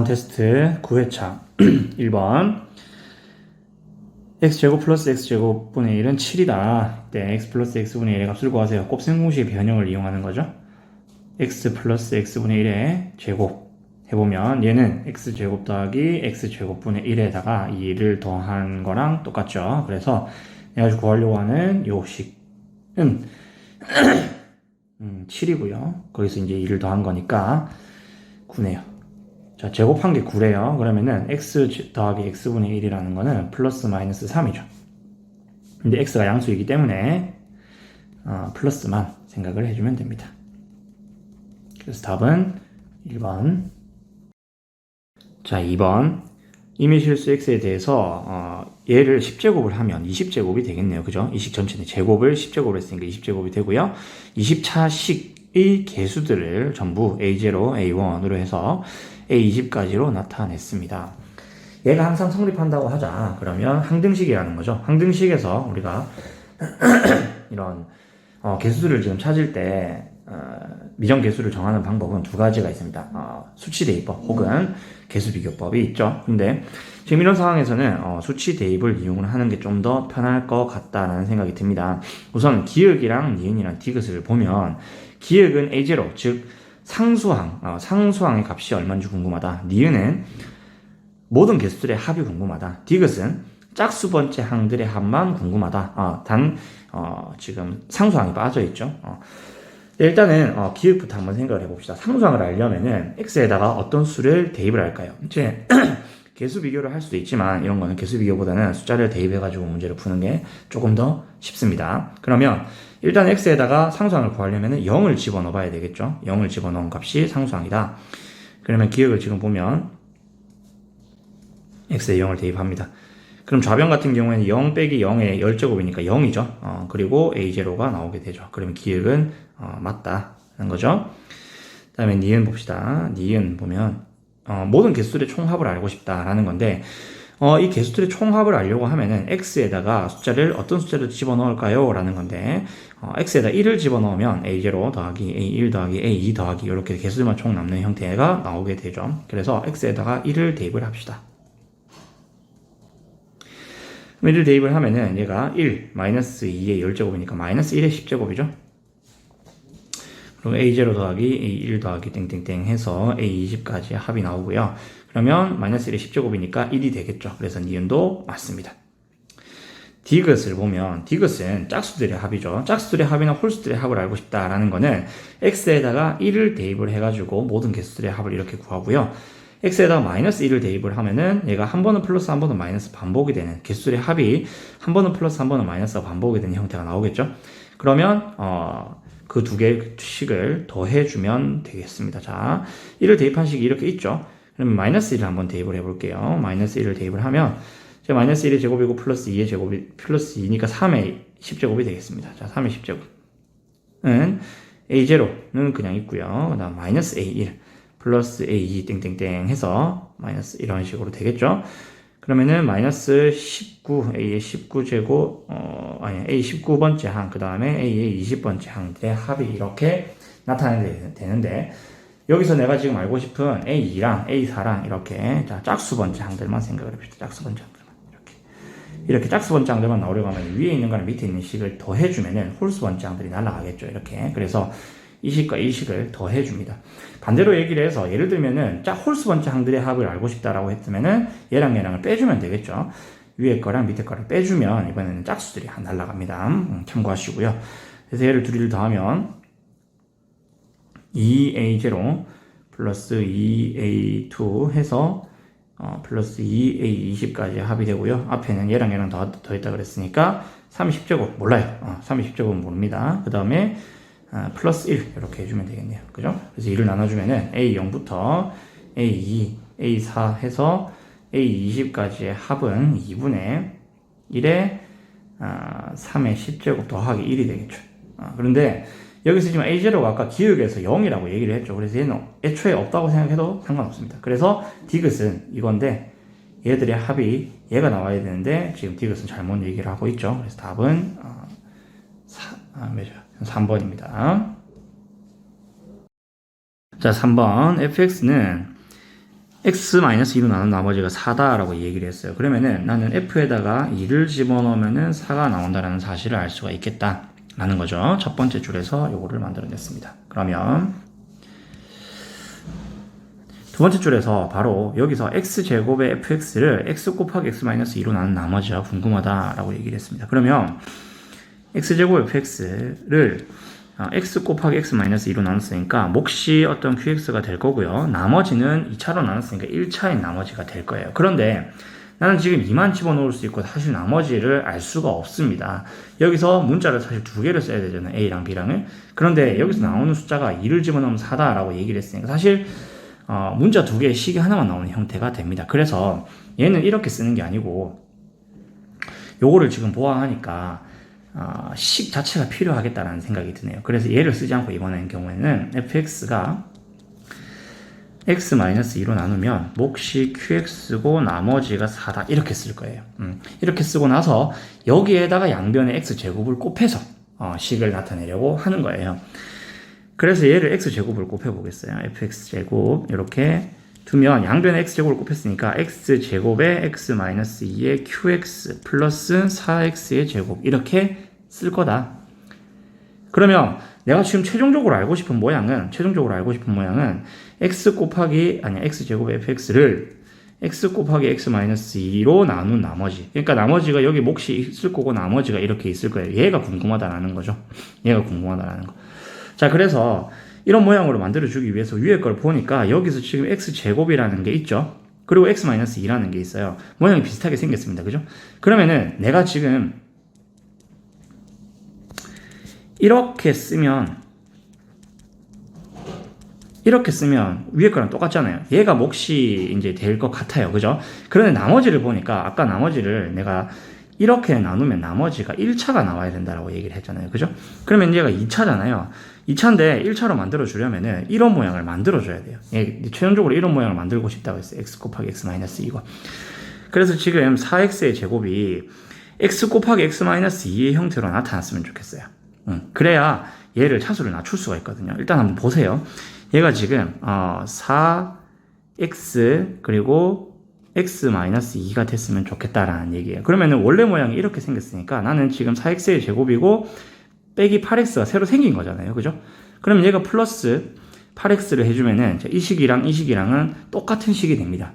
테스트 9회차 1번 x제곱 플러스 x제곱분의 1은 7이다. 네, x 플러스 x분의 1의 값을 구하세요. 곱셈공식의 변형을 이용하는 거죠. x 플러스 x분의 1의 제곱 해보면 얘는 x제곱 더하기 x제곱분의 1에다가 이 1을 더한 거랑 똑같죠. 그래서 내가 구하려고 하는 요 식은 7이고요. 거기서 이제 2를 더한 거니까 9네요. 자, 제곱한 게 9래요. 그러면은 x 더하기 x분의 1이라는 거는 플러스 마이너스 3이죠. 근데 x가 양수이기 때문에 플러스만 생각을 해주면 됩니다. 그래서 답은 1번. 자, 2번. 임의실수 x에 대해서 얘를 10제곱을 하면 20제곱이 되겠네요. 그죠? 이 식 전체의 제곱을 10제곱을 했으니까 20제곱이 되고요. 20차식의 개수들을 전부 A0, A1으로 해서 A20까지로 나타냈습니다. 얘가 항상 성립한다고 하자. 그러면 항등식이라는 거죠. 항등식에서 우리가 이런 개수들을 지금 찾을 때 미정개수를 정하는 방법은 두 가지가 있습니다. 수치대입법 혹은 개수비교법이 있죠. 근데 지금 이런 상황에서는 수치대입을 이용을 하는 게 좀 더 편할 것 같다라는 생각이 듭니다. 우선 기역이랑 니은이랑 디귿을 보면 기역은 A0, 즉 상수항의 값이 얼마인지 궁금하다. 니은은 모든 개수들의 합이 궁금하다. 디귿은 짝수 번째 항들의 합만 궁금하다. 지금 상수항이 빠져있죠. 일단은 기역부터 한번 생각을 해봅시다. 상수항을 알려면은 x에다가 어떤 수를 대입을 할까요? 이제 개수 비교를 할 수도 있지만 이런 거는 개수 비교보다는 숫자를 대입해가지고 문제를 푸는 게 조금 더 쉽습니다. 그러면 일단 x에다가 상수항을 구하려면 0을 집어넣어 봐야 되겠죠. 0을 집어넣은 값이 상수항이다. 그러면 기역을 지금 보면 x에 0을 대입합니다. 그럼 좌변 같은 경우에는 0 빼기 0의 10제곱이니까 0이죠. 그리고 a0가 나오게 되죠. 그러면 기역은 맞다는 거죠. 그 다음에 니은 봅시다. 니은 보면 모든 개수들의 총합을 알고 싶다라는 건데 이 개수들의 총합을 알려고 하면은 x에다가 어떤 숫자를 집어넣을까요? 라는 건데 x에다 1을 집어넣으면 a0 더하기 a1 더하기 a2 더하기 이렇게 개수들만 총 남는 형태가 나오게 되죠. 그래서 x에다가 1을 대입을 합시다. 1을 대입을 하면은 얘가 1, 마이너스 2의 10제곱이니까 마이너스 1의 10제곱이죠. 그리고 a0 더하기 a1 더하기 땡땡땡 해서 a20까지 합이 나오고요. 그러면 마이너스 1의 10제곱이니까 1이 되겠죠. 그래서 니은도 맞습니다. 디귿을 보면 디귿은 짝수들의 합이죠. 짝수들의 합이나 홀수들의 합을 알고 싶다라는 거는 x에다가 1을 대입을 해가지고 모든 개수들의 합을 이렇게 구하고요. x에다가 마이너스 1을 대입을 하면은 얘가 한 번은 플러스 한 번은 마이너스 반복이 되는 개수들의 합이 한 번은 플러스 한 번은 마이너스가 반복이 되는 형태가 나오겠죠. 그러면 그 두 개의 식을 더해주면 되겠습니다. 자, 1을 대입한 식이 이렇게 있죠. 그러면 마이너스 1을 한번 대입을 해볼게요. 마이너스 1을 대입을 하면 마이너스 1의 제곱이고 플러스 2의 제곱이 플러스 2니까 3의 10제곱이 되겠습니다. 자, 3의 10제곱은 a0는 그냥 있고요. 그 다음 마이너스 a1 플러스 a2 땡땡땡 해서 마이너스 이런 식으로 되겠죠. 그러면은 마이너스 19, a의 19제곱, a 19번째 항, 그 다음에 a의 20번째 항들의 합이 이렇게 나타나게 되는데, 여기서 내가 지금 알고 싶은 a2랑 a4랑 이렇게, 짝수 번째 항들만 생각을 해봅시다. 짝수 번째 항들만. 이렇게 짝수 번째 항들만 나오려고 하면 위에 있는 거랑 밑에 있는 식을 더해주면은 홀수 번째 항들이 날아가겠죠. 이렇게. 그래서 이 식과 이 식을 더해줍니다. 반대로 얘기를 해서 예를 들면은 홀수 번째 항들의 합을 알고 싶다라고 했으면은 얘랑 얘랑을 빼주면 되겠죠. 위에 거랑 밑에 거를 빼주면 이번에는 짝수들이 날아갑니다. 참고하시고요. 그래서 얘를 둘이를 더하면 2a0 플러스 2a2 해서 플러스 2a20까지 합이 되고요. 앞에는 얘랑 얘랑 더했다 그랬으니까 30제곱 몰라요. 30제곱은 모릅니다. 그 다음에 플러스 1 이렇게 해주면 되겠네요. 그죠? 그래서 1을 나눠주면은 A0부터 A2, A4 해서 A20까지의 합은 2분의 1에 3의 10제곱 더하기 1이 되겠죠. 그런데 여기서 지금 A0가 아까 기역에서 0이라고 얘기를 했죠. 그래서 얘는 애초에 없다고 생각해도 상관없습니다. 그래서 디귿은 이건데 얘들의 합이 얘가 나와야 되는데 지금 디귿은 잘못 얘기를 하고 있죠. 그래서 답은 3번입니다. 자, 3번 fx는 x-2로 나눈 나머지가 4다라고 얘기를 했어요. 그러면은 나는 f에다가 2를 집어넣으면은 4가 나온다라는 사실을 알 수가 있겠다라는 거죠. 첫 번째 줄에서 요거를 만들어냈습니다. 그러면 두 번째 줄에서 바로 여기서 x제곱의 fx를 x 곱하기 x-2로 나눈 나머지가 궁금하다라고 얘기를 했습니다. 그러면 x제곱 fx를 x 곱하기 x-2로 나눴으니까 몫이 어떤 qx가 될 거고요. 나머지는 2차로 나눴으니까 1차인 나머지가 될 거예요. 그런데 나는 지금 2만 집어넣을 수 있고 사실 나머지를 알 수가 없습니다. 여기서 문자를 사실 두 개를 써야 되잖아요. a랑 b랑을. 그런데 여기서 나오는 숫자가 2를 집어넣으면 4다라고 얘기를 했으니까 사실 문자 두 개의 식이 하나만 나오는 형태가 됩니다. 그래서 얘는 이렇게 쓰는 게 아니고 요거를 지금 보아하니까 식 자체가 필요하겠다라는 생각이 드네요. 그래서 얘를 쓰지 않고 이번에 경우에는 fx가 x-2로 나누면 몫이 qx고 나머지가 4다 이렇게 쓸 거예요. 이렇게 쓰고 나서 여기에다가 양변에 x제곱을 곱해서 식을 나타내려고 하는 거예요. 그래서 얘를 x제곱을 곱해보겠어요. fx제곱 이렇게 두면 양변에 x제곱을 곱했으니까 x제곱에 x-2의 qx 플러스 4x의 제곱 이렇게 쓸 거다. 그러면 내가 지금 최종적으로 알고 싶은 모양은 x제곱의 fx를 x 곱하기 x-2로 나눈 나머지, 그러니까 나머지가 여기 몫이 있을 거고 나머지가 이렇게 있을 거예요. 얘가 궁금하다라는 거죠. 얘가 궁금하다라는 거. 자, 그래서 이런 모양으로 만들어주기 위해서 위에 걸 보니까 여기서 지금 x제곱이라는 게 있죠. 그리고 x-2라는 게 있어요. 모양이 비슷하게 생겼습니다. 그죠? 그러면은 내가 지금 이렇게 쓰면 위에 거랑 똑같잖아요. 얘가 몫이 이제 될 것 같아요. 그죠? 그런데 나머지를 보니까 아까 나머지를 내가 이렇게 나누면 나머지가 1차가 나와야 된다라고 얘기를 했잖아요. 그죠? 그러면 얘가 2차잖아요. 2차인데 1차로 만들어주려면은 이런 모양을 만들어줘야 돼요. 최종적으로 이런 모양을 만들고 싶다고 했어요. x 곱하기 x-2고. 그래서 지금 4x의 제곱이 x 곱하기 x-2의 형태로 나타났으면 좋겠어요. 그래야 얘를 차수를 낮출 수가 있거든요. 일단 한번 보세요. 얘가 지금 4x 그리고 x-2가 됐으면 좋겠다라는 얘기예요. 그러면은 원래 모양이 이렇게 생겼으니까 나는 지금 4x의 제곱이고 빼기 8x가 새로 생긴 거잖아요. 그죠? 그러면 얘가 플러스 8x를 해주면은 이 식이랑은 똑같은 식이 됩니다.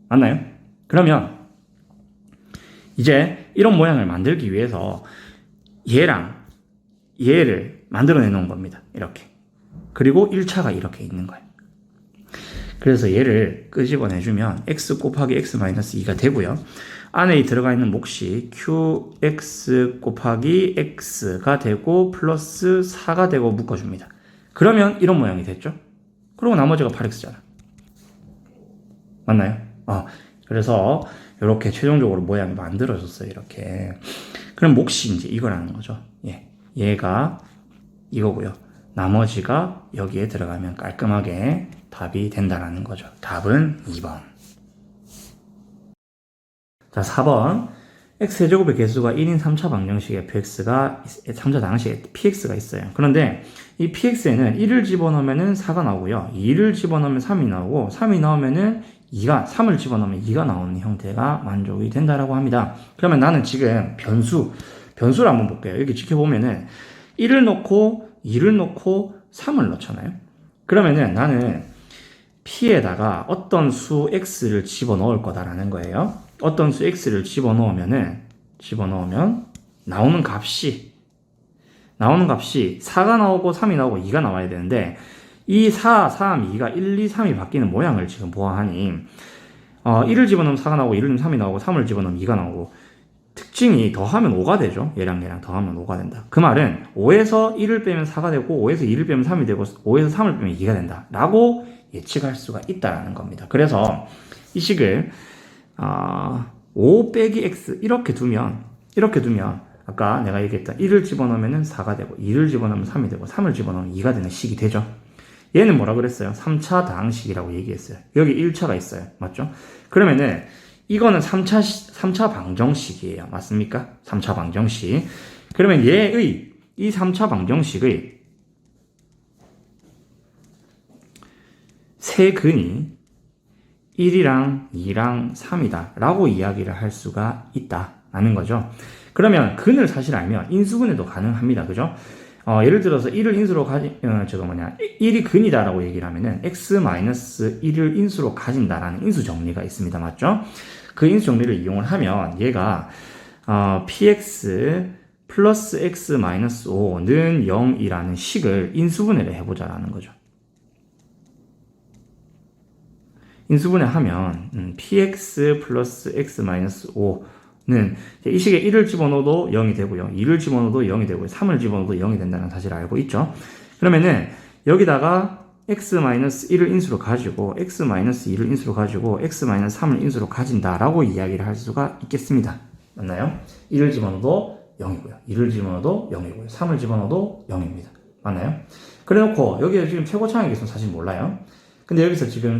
맞나요? 그러면 이제 이런 모양을 만들기 위해서 얘랑 얘를 만들어내 놓은 겁니다. 이렇게. 그리고 1차가 이렇게 있는 거예요. 그래서 얘를 끄집어내주면 x 곱하기 x-2가 되고요. 안에 들어가 있는 몫이 qx 곱하기 x가 되고 플러스 4가 되고 묶어줍니다. 그러면 이런 모양이 됐죠? 그리고 나머지가 8x잖아. 맞나요? 그래서 이렇게 최종적으로 모양이 만들어졌어요. 이렇게. 그럼 몫이 이제 이거라는 거죠. 얘가 이거고요. 나머지가 여기에 들어가면 깔끔하게 답이 된다라는 거죠. 답은 2번. 자, 4번. x제곱의 개수가 1인 3차 방정식 fx가 3차 방정식에 px가 있어요. 그런데 이 px에는 1을 집어넣으면 4가 나오고요. 2를 집어넣으면 3이 나오고 3이 나오면은 3을 집어넣으면 2가 나오는 형태가 만족이 된다라고 합니다. 그러면 나는 지금 변수를 한번 볼게요. 여기 지켜보면은 1을 넣고 2를 넣고 3을 넣잖아요. 그러면은 나는 p에다가 어떤 수 x를 집어넣을 거다라는 거예요. 어떤 수 x를 집어넣으면 나오는 값이 4가 나오고 3이 나오고 2가 나와야 되는데 이 4, 3, 2가 1, 2, 3이 바뀌는 모양을 지금 보아하니 1을 집어넣으면 4가 나오고 1을 넣으면 3이 나오고 3을 집어넣으면 2가 나오고 특징이 더하면 5가 되죠. 얘랑 더하면 5가 된다. 그 말은 5에서 1을 빼면 4가 되고 5에서 2를 빼면 3이 되고 5에서 3을 빼면 2가 된다 라고 예측할 수가 있다는 겁니다. 그래서 이 식을 5 빼기 x 이렇게 두면 아까 내가 얘기했던 1을 집어넣으면 4가 되고 2를 집어넣으면 3이 되고 3을 집어넣으면 2가 되는 식이 되죠. 얘는 뭐라 그랬어요? 3차 다항식이라고 얘기했어요. 여기 1차가 있어요. 맞죠? 그러면은 이거는 3차 방정식이에요. 맞습니까? 3차 방정식. 그러면 이 3차 방정식의 세근이 1이랑 2랑 3이다 라고 이야기를 할 수가 있다라는 거죠. 그러면 근을 사실 알면 인수분해도 가능합니다. 그죠? 예를 들어서 1을 인수로 1이 근이다라고 얘기를 하면은 x-1을 인수로 가진다라는 인수 정리가 있습니다. 맞죠? 그 인수 정리를 이용을 하면 얘가 px 플러스 x-5는 0이라는 식을 인수분해를 해보자라는 거죠. 인수분해하면 px 플러스 x-5는 이 식에 1을 집어넣어도 0이 되고요. 2를 집어넣어도 0이 되고요. 3을 집어넣어도 0이 된다는 사실을 알고 있죠. 그러면은 여기다가 x-1을 인수로 가지고 x-2를 인수로 가지고 x-3을 인수로 가진다라고 이야기를 할 수가 있겠습니다. 맞나요? 1을 집어넣어도 0이고요. 2를 집어넣어도 0이고요. 3을 집어넣어도 0입니다. 맞나요? 그래놓고 여기에 지금 최고차항의 개수는 사실 몰라요. 근데 여기서 지금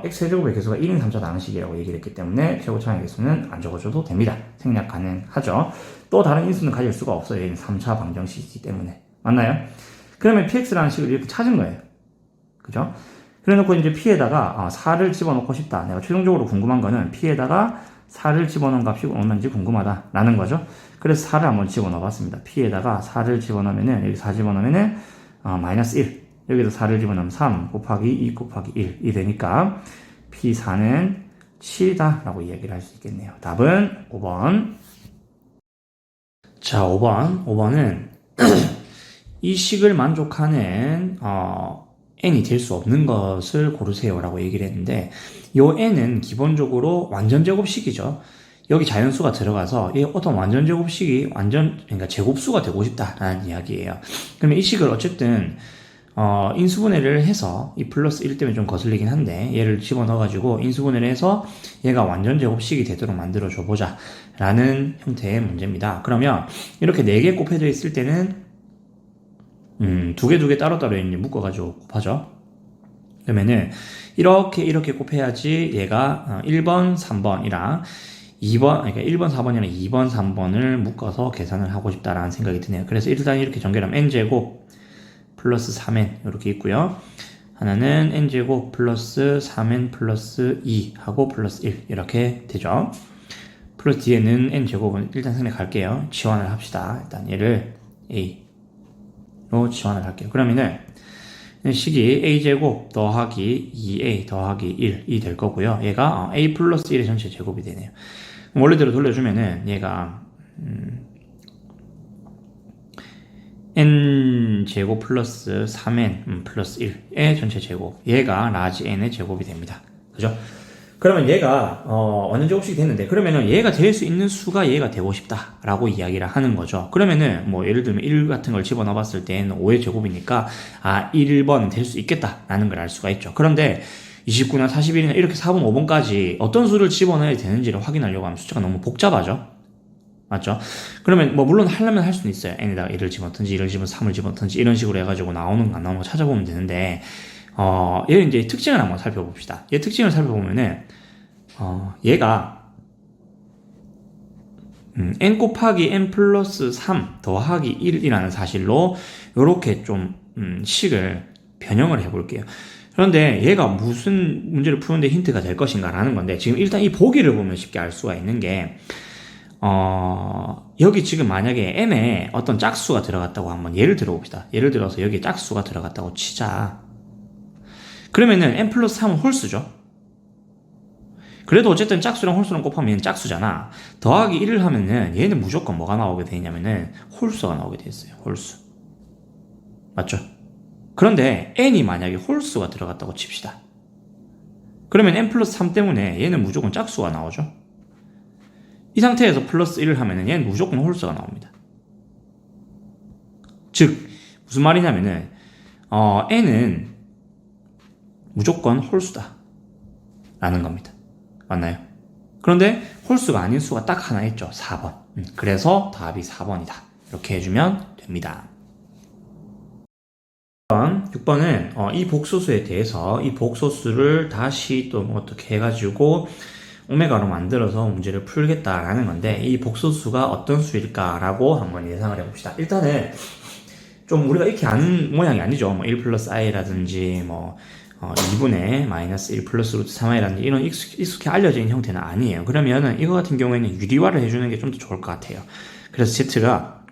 x제곱의 개수가 1인 3차 나누식이라고 얘기를 했기 때문에 최고차항의 개수는 안 적어줘도 됩니다. 생략 가능하죠. 또 다른 인수는 가질 수가 없어요. 얘는 3차 방정식이기 때문에. 맞나요? 그러면 px라는 식을 이렇게 찾은 거예요. 그죠? 그래 놓고 이제 p에다가 4를 집어넣고 싶다. 내가 최종적으로 궁금한 거는 p에다가 4를 집어넣은 값이 얼마인지 궁금하다 라는 거죠. 그래서 4를 한번 집어넣어 봤습니다. p에다가 4를 집어넣으면은 여기 4 집어넣으면은 마이너스 1, 여기도 4를 집어넣으면 3 곱하기 2 곱하기 1이 되니까 p4는 7이다 라고 이야기를 할 수 있겠네요. 답은 5번. 자, 5번은 이 식을 만족하는 n이 될 수 없는 것을 고르세요 라고 얘기를 했는데, 요 n은 기본적으로 완전제곱식이죠. 여기 자연수가 들어가서 이 어떤 완전제곱식이 그러니까 제곱수가 되고 싶다라는 이야기예요. 그러면 이 식을 어쨌든 인수분해를 해서 이 플러스 1 때문에 좀 거슬리긴 한데 얘를 집어넣어가지고 인수분해를 해서 얘가 완전제곱식이 되도록 만들어줘 보자 라는 형태의 문제입니다. 그러면 이렇게 4개 곱해져 있을 때는 두 개 따로따로 이제 묶어가지고 곱하죠. 그러면은 이렇게 곱해야지 얘가 1번, 3번이랑 2번, 그러니까 1번, 4번이랑 2번, 3번을 묶어서 계산을 하고 싶다라는 생각이 드네요. 그래서 일단 이렇게 전개하면 n제곱 플러스 3n 이렇게 있고요. 하나는 n제곱 플러스 3n 플러스 2 하고 플러스 1 이렇게 되죠. 플러스 뒤에는 n제곱은 일단 생략할게요. 지원을 합시다. 일단 얘를 a로 지원을 할게요. 그러면은 식이 a제곱 더하기 2a 더하기 1이 될 거고요. 얘가 a 플러스 1의 전체 제곱이 되네요. 원래대로 돌려주면은 얘가 n제곱 플러스 3n 플러스 1의 전체 제곱, 얘가 라지 n의 제곱이 됩니다. 그죠? 그러면 얘가 완전제곱식이 됐는데, 그러면은 얘가 될 수 있는 수가 얘가 되고 싶다 라고 이야기를 하는 거죠. 그러면은 뭐 예를 들면 1 같은 걸 집어넣어 봤을 때는 5의 제곱이니까 1번 될 수 있겠다 라는 걸 알 수가 있죠. 그런데 29나 41이나 이렇게 4번, 5번까지 어떤 수를 집어넣어야 되는지를 확인하려고 하면 숫자가 너무 복잡하죠. 맞죠? 그러면 뭐 물론 하려면 할 수는 있어요. n에다가 1을 집어넣든지 1을 집어넣든지 3을 집어넣든지 이런 식으로 해가지고 나오는 거 안 나오는 거 찾아보면 되는데, 얘 이제 특징을 한번 살펴봅시다. 얘 특징을 살펴보면은 얘가 n 곱하기 n 플러스 3 더하기 1이라는 사실로 요렇게 좀 식을 변형을 해볼게요. 그런데 얘가 무슨 문제를 푸는데 힌트가 될 것인가 라는 건데, 지금 일단 이 보기를 보면 쉽게 알 수가 있는 게, 여기 지금 만약에 n에 어떤 짝수가 들어갔다고 한번 예를 들어봅시다. 예를 들어서 여기에 짝수가 들어갔다고 치자. 그러면은 n 플러스 3은 홀수죠. 그래도 어쨌든 짝수랑 홀수랑 곱하면 얘는 짝수잖아. 더하기 1을 하면은 얘는 무조건 뭐가 나오게 되냐면은 홀수가 나오게 돼 있어요. 홀수. 맞죠? 그런데 n이 만약에 홀수가 들어갔다고 칩시다. 그러면 n 플러스 3 때문에 얘는 무조건 짝수가 나오죠. 이 상태에서 플러스 1을 하면은 얘는 무조건 홀수가 나옵니다. 즉 무슨 말이냐면은 n은 무조건 홀수다 라는 겁니다. 맞나요? 그런데 홀수가 아닌 수가 딱 하나 있죠. 4번. 그래서 답이 4번이다. 이렇게 해주면 됩니다. 6번은 이 복소수에 대해서 이 복소수를 다시 또 어떻게 해가지고 오메가로 만들어서 문제를 풀겠다라는 건데, 이 복소수가 어떤 수일까라고 한번 예상을 해봅시다. 일단은 좀 우리가 이렇게 아는 모양이 아니죠. 뭐 1 플러스 i라든지 뭐 2분의 마이너스 1 플러스 루트 3i라는 이런 익숙히 알려진 형태는 아니에요. 그러면은 이거 같은 경우에는 유리화를 해주는 게 좀 더 좋을 것 같아요. 그래서 z가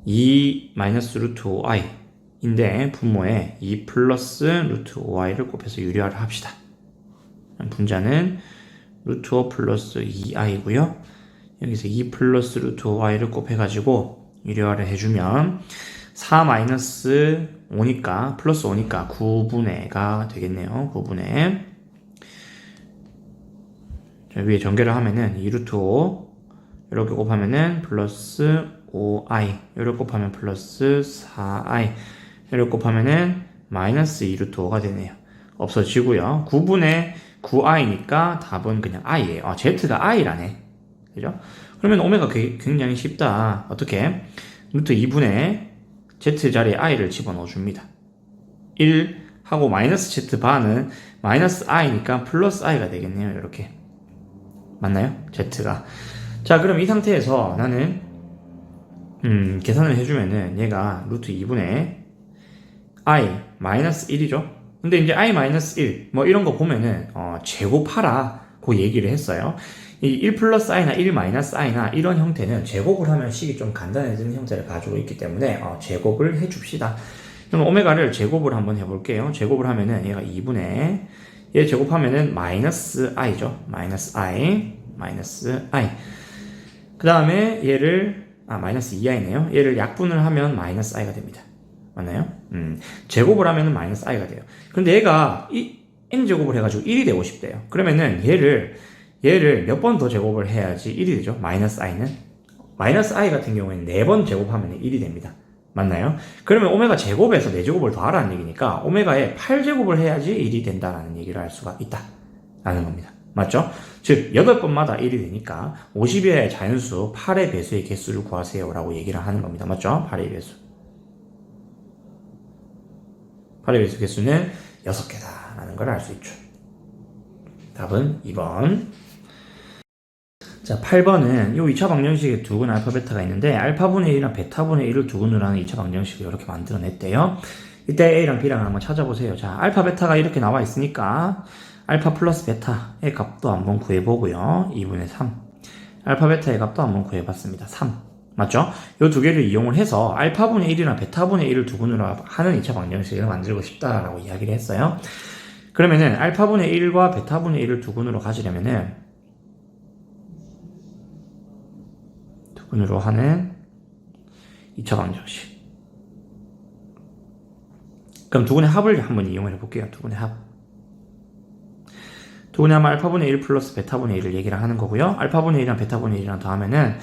2 마이너스 루트 5i인데 분모에 2 플러스 루트 5i를 곱해서 유리화를 합시다. 분자는 루트 5 플러스 2i고요. 여기서 2 플러스 루트 5i를 곱해가지고 유리화를 해주면 4 마이너스 5니까 플러스 5니까 9분의가 되겠네요. 9분의 위에 전개를 하면은 2 루트 5 이렇게 곱하면은 플러스 5i 이렇게 곱하면 플러스 4i 이렇게 곱하면은 마이너스 2 루트 5가 되네요. 없어지고요. 9분의 9i니까 답은 그냥 i예요. z가 i라네. 그죠? 그러면 오메가 굉장히 쉽다. 어떻게? 루트 2분의 z 자리에 i를 집어넣어 줍니다. 1 하고 마이너스 z 바는 마이너스 i니까 플러스 i가 되겠네요. 이렇게. 맞나요? z가. 자, 그럼 이 상태에서 나는 계산을 해주면은 얘가 루트 2분의 i 마이너스 1이죠. 근데 이제 i 마이너스 1 뭐 이런 거 보면은 제곱하라 고 얘기를 했어요. 이 1 플러스 i나 1 마이너스 i나 이런 형태는 제곱을 하면 식이 좀 간단해지는 형태를 가지고 있기 때문에 제곱을 해줍시다. 그럼 오메가를 제곱을 한번 해볼게요. 제곱을 하면은 얘가 2분의 얘 제곱하면은 마이너스 i죠. 마이너스 i 그 다음에 얘를 마이너스 2i네요. 얘를 약분을 하면 마이너스 i가 됩니다. 맞나요? 제곱을 하면은 마이너스 i가 돼요. 그런데 얘가 n제곱을 해가지고 1이 되고 싶대요. 그러면은 얘를 몇 번 더 제곱을 해야지 1이 되죠. 마이너스 i는 마이너스 i 같은 경우에는 4번 제곱하면 1이 됩니다. 맞나요? 그러면 오메가 제곱에서 4제곱을 더하라는 얘기니까 오메가에 8제곱을 해야지 1이 된다는 얘기를 할 수가 있다 라는 겁니다. 맞죠? 즉 8번마다 1이 되니까 50의 자연수 8의 배수의 개수를 구하세요 라고 얘기를 하는 겁니다. 맞죠? 8의 배수 8의 배수 개수는 6개다 라는 걸 알 수 있죠. 답은 2번. 자, 8번은 요 2차 방정식에 두근 알파 베타가 있는데 알파분의 1이랑 베타분의 1을 두근으로 하는 2차 방정식을 이렇게 만들어냈대요. 이때 A랑 B랑 한번 찾아보세요. 자, 알파 베타가 이렇게 나와 있으니까 알파 플러스 베타의 값도 한번 구해보고요. 2분의 3 알파 베타의 값도 한번 구해봤습니다. 3 맞죠? 요 두 개를 이용을 해서 알파분의 1이랑 베타분의 1을 두근으로 하는 2차 방정식을 만들고 싶다라고 이야기를 했어요. 그러면은 알파분의 1과 베타분의 1을 두근으로 가지려면은 두근으로 하는 2차 방정식. 그럼 두근의 합을 한번 이용해 볼게요. 두근의 합. 두근의 합은 알파분의 1 플러스 베타분의 1을 얘기를 하는 거고요. 알파분의 1이랑 베타분의 1이랑 더하면은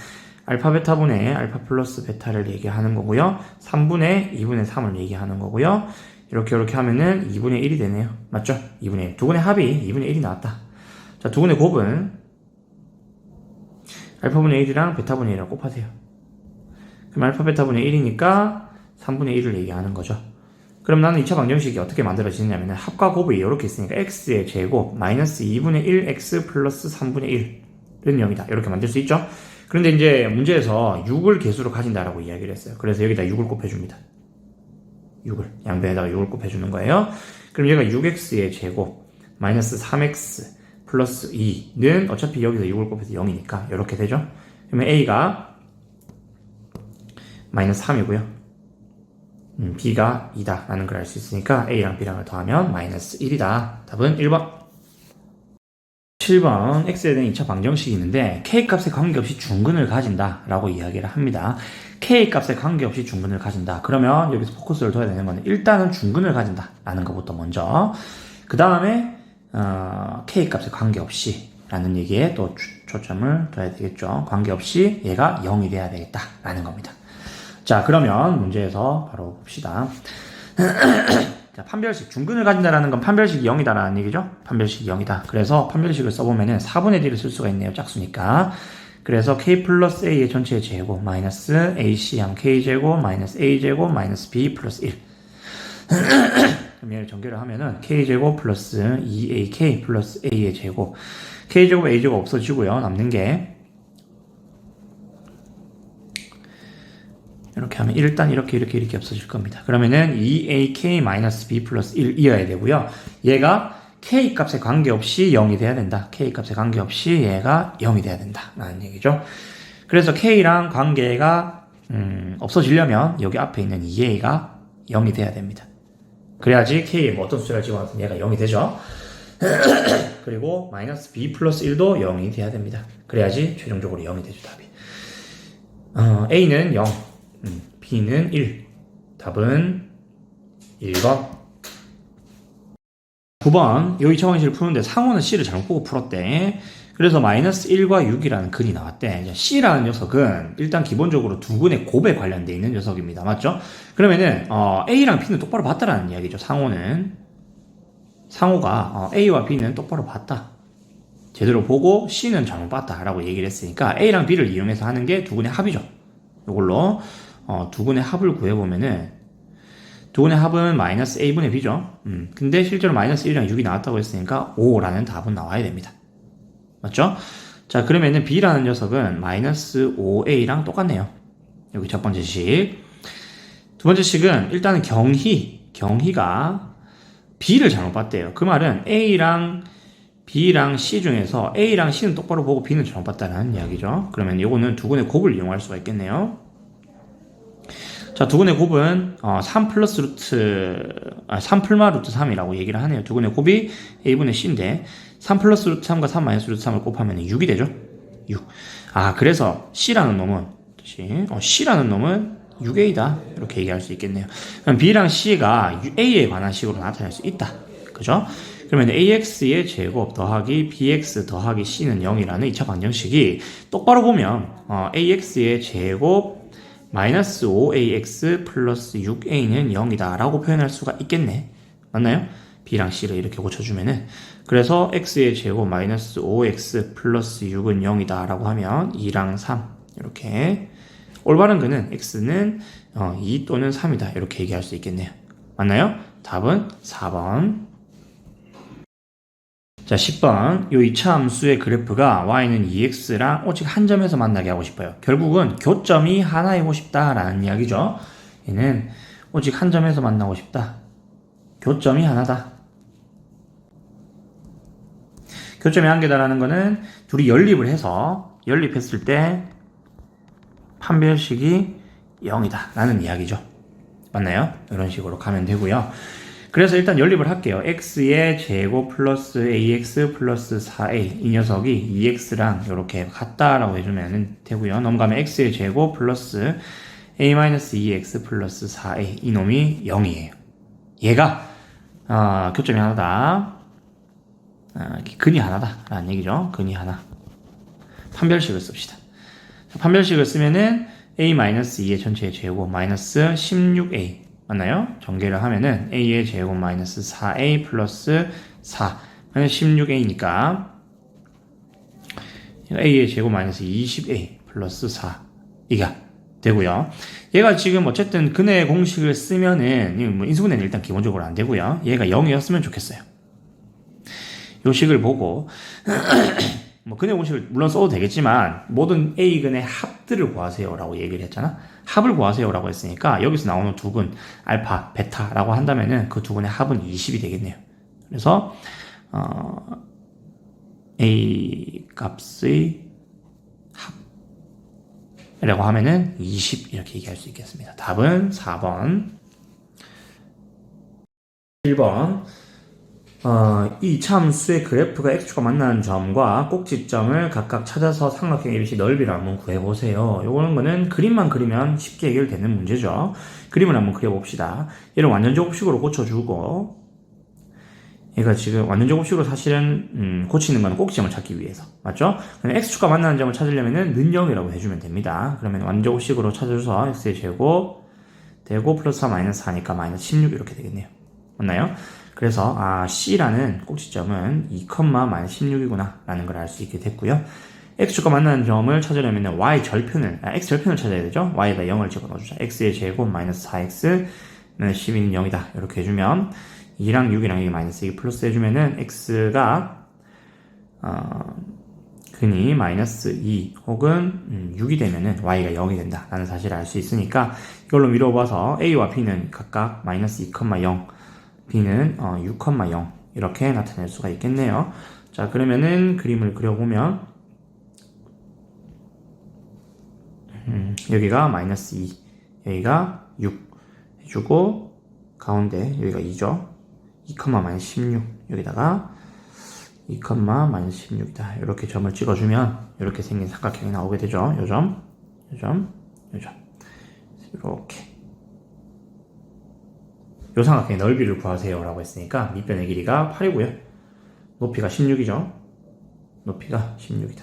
알파 베타분의 알파 플러스 베타를 얘기하는 거고요. 3분의 2분의 3을 얘기하는 거고요. 이렇게 하면은 2분의 1이 되네요. 맞죠? 2분의 1. 두근의 합이 2분의 1이 나왔다. 자, 두근의 곱은 알파분의 1이랑 베타분의 1이랑 곱하세요. 그럼 알파 베타분의 1이니까 3분의 1을 얘기하는 거죠. 그럼 나는 2차 방정식이 어떻게 만들어지느냐면 합과 곱이 이렇게 있으니까 x의 제곱 마이너스 2분의 1x 플러스 3분의 1은 0이다. 이렇게 만들 수 있죠. 그런데 이제 문제에서 6을 개수로 가진다라고 이야기를 했어요. 그래서 여기다 6을 곱해줍니다. 6을 양변에다가 6을 곱해주는 거예요. 그럼 얘가 6x의 제곱 마이너스 3x 플러스 2는 어차피 여기서 6을 곱해서 0이니까 이렇게 되죠. 그러면 a가 마이너스 3이고요. b가 2다 라는 걸 알 수 있으니까 a랑 b랑을 더하면 마이너스 1이다. 답은 1번. 7번 x에 대한 2차 방정식이 있는데 k값에 관계없이 중근을 가진다 라고 이야기를 합니다. k값에 관계없이 중근을 가진다. 그러면 여기서 포커스를 둬야 되는 거는 일단은 중근을 가진다 라는 것부터 먼저, 그 다음에 k값에 관계없이 라는 얘기에 또 초점을 둬야 되겠죠. 관계없이 얘가 0이 돼야 되겠다 라는 겁니다. 자, 그러면 문제에서 바로 봅시다. 자, 판별식, 중근을 가진다라는 건 판별식이 0이다라는 얘기죠. 판별식이 0이다. 그래서 판별식을 써보면은 4분의 D를 쓸 수가 있네요. 짝수니까. 그래서 K 플러스 A의 전체의 제곱 마이너스 AC 하면 K제곱 마이너스 A제곱 마이너스 B 플러스 1. 그럼 얘를 전개를 하면은 K제곱 플러스 2AK 플러스 A의 제곱. K제곱 A제곱 없어지고요. 남는 게 이렇게 하면 일단 이렇게 없어질 겁니다. 그러면은 2ak-b 플러스 1이어야 되고요. 얘가 k 값에 관계없이 0이 돼야 된다. k 값에 관계없이 얘가 0이 돼야 된다. 라는 얘기죠. 그래서 k랑 관계가 없어지려면 여기 앞에 있는 2a가 0이 돼야 됩니다. 그래야지 k에 뭐 어떤 숫자를 집어넣으면 얘가 0이 되죠. 그리고 마이너스 b 플러스 1도 0이 돼야 됩니다. 그래야지 최종적으로 0이 되죠, 답이. a는 0, b는 1. 답은 1번. 9번, 이 2차 방식을 푸는데 상호는 c를 잘못 보고 풀었대. 그래서 마이너스 1과 6이라는 글이 나왔대. c라는 녀석은 일단 기본적으로 두 근의 곱에 관련되어 있는 녀석입니다. 맞죠? 그러면은 a랑 b는 똑바로 봤다라는 이야기죠. 상호가 a와 b는 똑바로 봤다. 제대로 보고 c는 잘못 봤다라고 얘기를 했으니까 a랑 b를 이용해서 하는 게 두 근의 합이죠. 이걸로 두 근의 합을 구해보면은 두 근의 합은 마이너스 a분의 b죠. 근데 실제로 마이너스 1이랑 6이 나왔다고 했으니까 5라는 답은 나와야 됩니다. 맞죠? 자, 그러면은 b라는 녀석은 마이너스 5a랑 똑같네요. 여기 첫 번째 식. 두 번째 식은 일단은 경희가 b를 잘못 봤대요. 그 말은 a랑 b랑 c 중에서 a랑 c는 똑바로 보고 b는 잘못 봤다는 이야기죠. 그러면 이거는 두 근의 곱을 이용할 수가 있겠네요. 자, 두 근의 곱은 3 풀마 루트 3이라고 얘기를 하네요. 두 근의 곱이 a분의 c인데 3 플러스 루트 3과 3 마이너스 루트 3을 곱하면 6이 되죠. 6. 그래서 c라는 놈은 6a다 이렇게 얘기할 수 있겠네요. 그럼 b랑 c가 a에 관한 식으로 나타낼 수 있다. 그죠? 그러면 ax의 제곱 더하기 bx 더하기 c는 0이라는 2차 방정식이 똑바로 보면 ax의 제곱 마이너스 5ax 플러스 6a는 0이다 라고 표현할 수가 있겠네. 맞나요? b랑 c를 이렇게 고쳐주면은 그래서 x의 제곱 마이너스 5x 플러스 6은 0이다 라고 하면 2랑 3 이렇게 올바른 근은 x는 2 또는 3이다 이렇게 얘기할 수 있겠네요. 맞나요? 답은 4번. 자, 10번. 요 2차 함수의 그래프가 y는 2x랑 오직 한 점에서 만나게 하고 싶어요. 결국은 교점이 하나이고 싶다라는 이야기죠. 얘는 오직 한 점에서 만나고 싶다. 교점이 하나다. 교점이 한 개다라는 거는 둘이 연립했을 때 판별식이 0이다 라는 이야기죠. 맞나요? 이런 식으로 가면 되고요. 그래서 일단 연립을 할게요. x의 제곱 플러스 ax 플러스 4a 이 녀석이 2x랑 이렇게 같다라고 해주면 되고요. 넘어가면 x의 제곱 플러스 a-2x 플러스 4a 이 놈이 0이에요. 얘가 교점이 하나다. 근이 하나다 라는 얘기죠. 근이 하나. 판별식을 씁시다. 판별식을 쓰면은 a-2의 전체의 제곱 마이너스 16a 맞나요? 전개를 하면은 a의 제곱 마이너스 4a 플러스 4 16a니까 a의 제곱 마이너스 20a 플러스 4 이가 되고요. 얘가 지금 어쨌든 근의 공식을 쓰면은 뭐 인수분해는 일단 기본적으로 안 되고요. 얘가 0이었으면 좋겠어요. 요 식을 보고 뭐 근의 공식을 물론 써도 되겠지만 모든 A근의 합들을 구하세요 라고 얘기를 했잖아. 합을 구하세요 라고 했으니까 여기서 나오는 두 근 알파, 베타라고 한다면은 그 두 근의 합은 20이 되겠네요. 그래서 A 값의 합이라고 하면은 20 이렇게 얘기할 수 있겠습니다. 답은 4번. 1번 이 참수의 그래프가 x축과 만나는 점과 꼭지점을 각각 찾아서 삼각형 ABC 넓이를 한번 구해보세요. 요거는 거는 그림만 그리면 쉽게 해결되는 문제죠. 그림을 한번 그려봅시다. 얘를 완전제곱식으로 고쳐주고 얘가 지금 완전제곱식으로 사실은 고치는 건 꼭지점을 찾기 위해서 맞죠? x축과 만나는 점을 찾으려면은 는 0이라고 해주면 됩니다. 그러면 완전제곱식으로 찾아줘서 x의 제곱 되고 플러스 4 마이너스 4니까 마이너스 16 이렇게 되겠네요. 맞나요? 그래서 C라는 꼭지점은 2,-16이구나 라는 걸 알 수 있게 됐고요. X축과 만나는 점을 찾으려면 X 절편을 찾아야 되죠. Y에다 0을 집어넣어주자. X의 제곱 마이너스 4X 12는 0이다 이렇게 해주면 2랑 6이랑 여기 마이너스 2 플러스 해주면은 X가 근이 마이너스 2 혹은 6이 되면은 y가 0이 된다 라는 사실을 알 수 있으니까 이걸로 미뤄봐서 a와 b는 각각 마이너스 2,0 b는 6,0 이렇게 나타낼 수가 있겠네요. 자, 그러면은 그림을 그려보면 여기가 마이너스 2 여기가 6 해주고 가운데 여기가 2죠. 2, 마이너스 16 여기다가 2, 마이너스 16이다. 이렇게 점을 찍어주면 이렇게 생긴 삼각형이 나오게 되죠. 요점, 요점, 요점. 이렇게. 요 삼각형의 넓이를 구하세요 라고 했으니까 밑변의 길이가 8이고요. 높이가 16이죠. 높이가 16이다.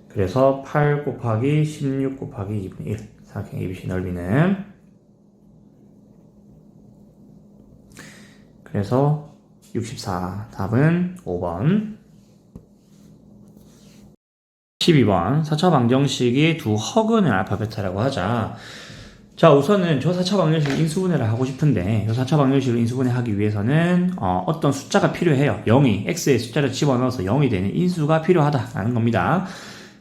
그래서 8 곱하기 16 곱하기 2분의 1 삼각형 ABC 넓이는 그래서 64 답은 5번 12번 4차 방정식의 두 허근을 알파 베타라고 하자. 자, 우선은 저 4차 방정식 인수분해를 하고 싶은데 이 4차 방정식을 인수분해하기 위해서는 어떤 숫자가 필요해요. 0이 x의 숫자를 집어넣어서 0이 되는 인수가 필요하다라는 겁니다.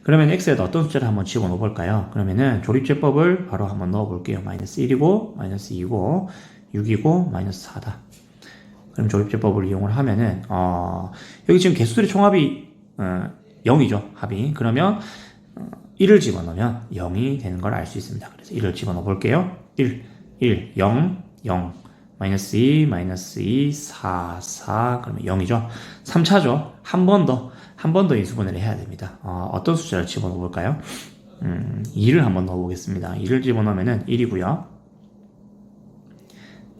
그러면 x에다 어떤 숫자를 한번 집어넣어 볼까요? 그러면은 조립제법을 바로 한번 넣어 볼게요. 마이너스 1이고 마이너스 2고 6이고 마이너스 4다. 그럼 조립제법을 이용을 하면은 여기 지금 개수들의 총합이 0이죠. 합이. 그러면 1을 집어넣으면 0이 되는 걸 알 수 있습니다. 그래서 1을 집어넣어 볼게요. 1, 0, 0, 마이너스 2, 마이너스 2, 4, 4, 그러면 0이죠. 3차죠. 한 번 더 인수분해를 해야 됩니다. 어떤 숫자를 집어넣어 볼까요? 2를 한번 넣어 보겠습니다. 2를 집어넣으면은 1이고요.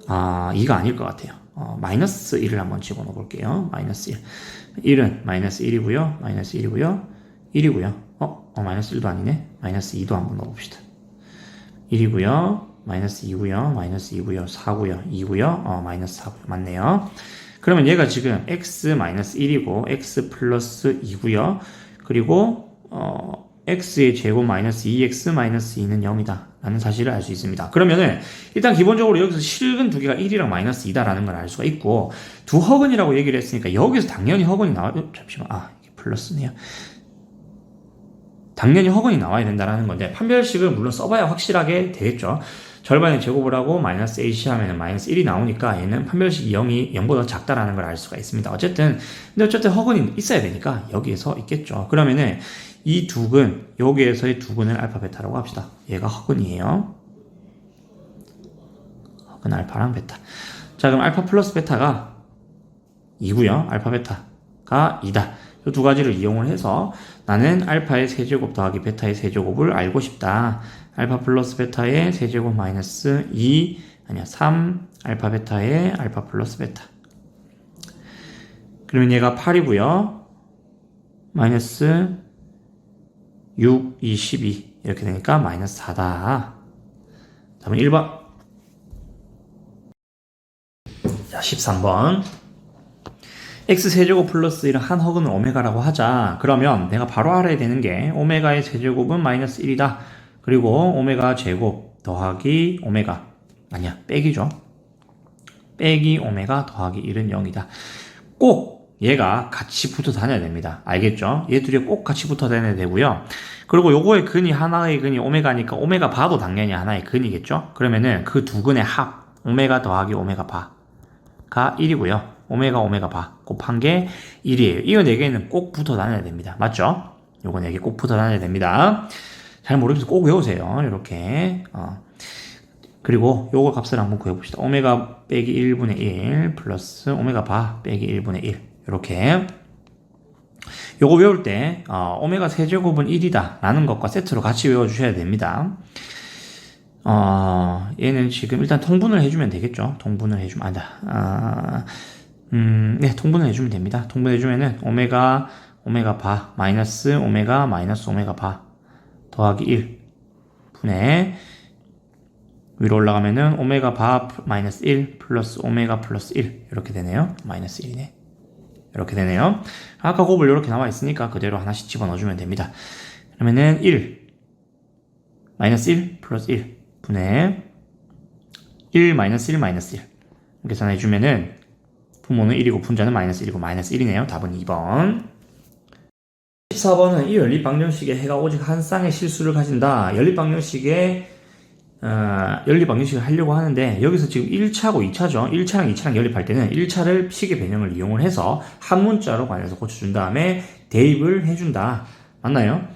2가 아닐 것 같아요. 마이너스 1을 한번 집어넣어 볼게요. 마이너스 1. 1은 마이너스 1이고요. 마이너스 1이고요. 1이고요. 마이너스 1도 아니네. 마이너스 2도 한번 넣어봅시다. 1이고요. 마이너스 2고요. 마이너스 2고요. 4고요. 2고요. 마이너스 4고요. 맞네요. 그러면 얘가 지금 x 마이너스 1이고 x 플러스 2고요. 그리고 x의 제곱 마이너스 2x 마이너스 2는 0이다 라는 사실을 알 수 있습니다. 그러면은 일단 기본적으로 여기서 실근 두 개가 1이랑 마이너스 2다라는 걸 알 수가 있고 두 허근이라고 얘기를 했으니까 여기서 당연히 허근이 나와요. 잠시만, 이게 플러스네요. 당연히 허근이 나와야 된다라는 건데 판별식을 물론 써봐야 확실하게 되겠죠. 절반의 제곱을 하고 마이너스 AC 하면 마이너스 1이 나오니까 얘는 판별식이 0보다 작다라는 걸 알 수가 있습니다. 어쨌든 허근이 있어야 되니까 여기에서 있겠죠. 그러면은 이 두 근, 여기에서의 두 근을 알파 베타라고 합시다. 얘가 허근이에요. 허근 알파랑 베타. 자, 그럼 알파 플러스 베타가 2고요. 알파 베타가 2다. 이 두 가지를 이용을 해서 나는 알파의 세제곱 더하기 베타의 세제곱을 알고 싶다. 알파 플러스 베타의 세제곱 마이너스 3 알파 베타의 알파 플러스 베타. 그러면 얘가 8이고요. 마이너스 6, 2, 12 이렇게 되니까 마이너스 4다. 다음은 1번. 자, 13번. x세제곱 플러스 1은 한 허근을 오메가라고 하자. 그러면 내가 바로 알아야 되는 게 오메가의 세제곱은 마이너스 1이다. 그리고 오메가 제곱 더하기 오메가 빼기죠. 빼기 오메가 더하기 1은 0이다. 꼭 얘가 같이 붙어 다녀야 됩니다. 알겠죠? 얘 둘이 꼭 같이 붙어 다녀야 되고요. 그리고 요거의 근이 하나의 근이 오메가니까 오메가 바도 당연히 하나의 근이겠죠? 그러면은 그 두 근의 합 오메가 더하기 오메가 바가 1이고요. 오메가 바 곱한 게 1이에요. 이 4개는 꼭 붙어 다녀야 됩니다. 맞죠? 요거 4개 꼭 붙어 다녀야 됩니다. 잘 모르겠어서 꼭 외우세요. 이렇게. 그리고 요거 값을 한번 구해봅시다. 오메가 빼기 1분의 1 플러스 오메가 바 빼기 1분의 1. 이렇게. 요거 외울 때, 오메가 세제곱은 1이다. 라는 것과 세트로 같이 외워주셔야 됩니다. 얘는 지금 일단 통분을 해주면 되겠죠. 통분을 해주면, 네, 통분을 해주면 됩니다. 통분해주면은 오메가 바 마이너스 오메가 바 더하기 1 분의 위로 올라가면은 오메가 바 마이너스 1 플러스 오메가 플러스 1 이렇게 되네요. 마이너스 1이네. 이렇게 되네요. 아까 곱을 이렇게 나와 있으니까 그대로 하나씩 집어넣어주면 됩니다. 그러면은 1 마이너스 1 플러스 1 분의 1 마이너스 1 마이너스 1 계산해주면은 부모는 1이고 분자는 마이너스 1이고 마이너스 1이네요. 답은 2번. 14번은 이 연립방정식의 해가 오직 한 쌍의 실수를 가진다. 연립방정식을 하려고 하는데 여기서 지금 1차고 2차죠. 1차랑 2차랑 연립할 때는 1차를 식의 변형을 이용을 해서 한 문자로 관해서 고쳐준 다음에 대입을 해준다. 맞나요?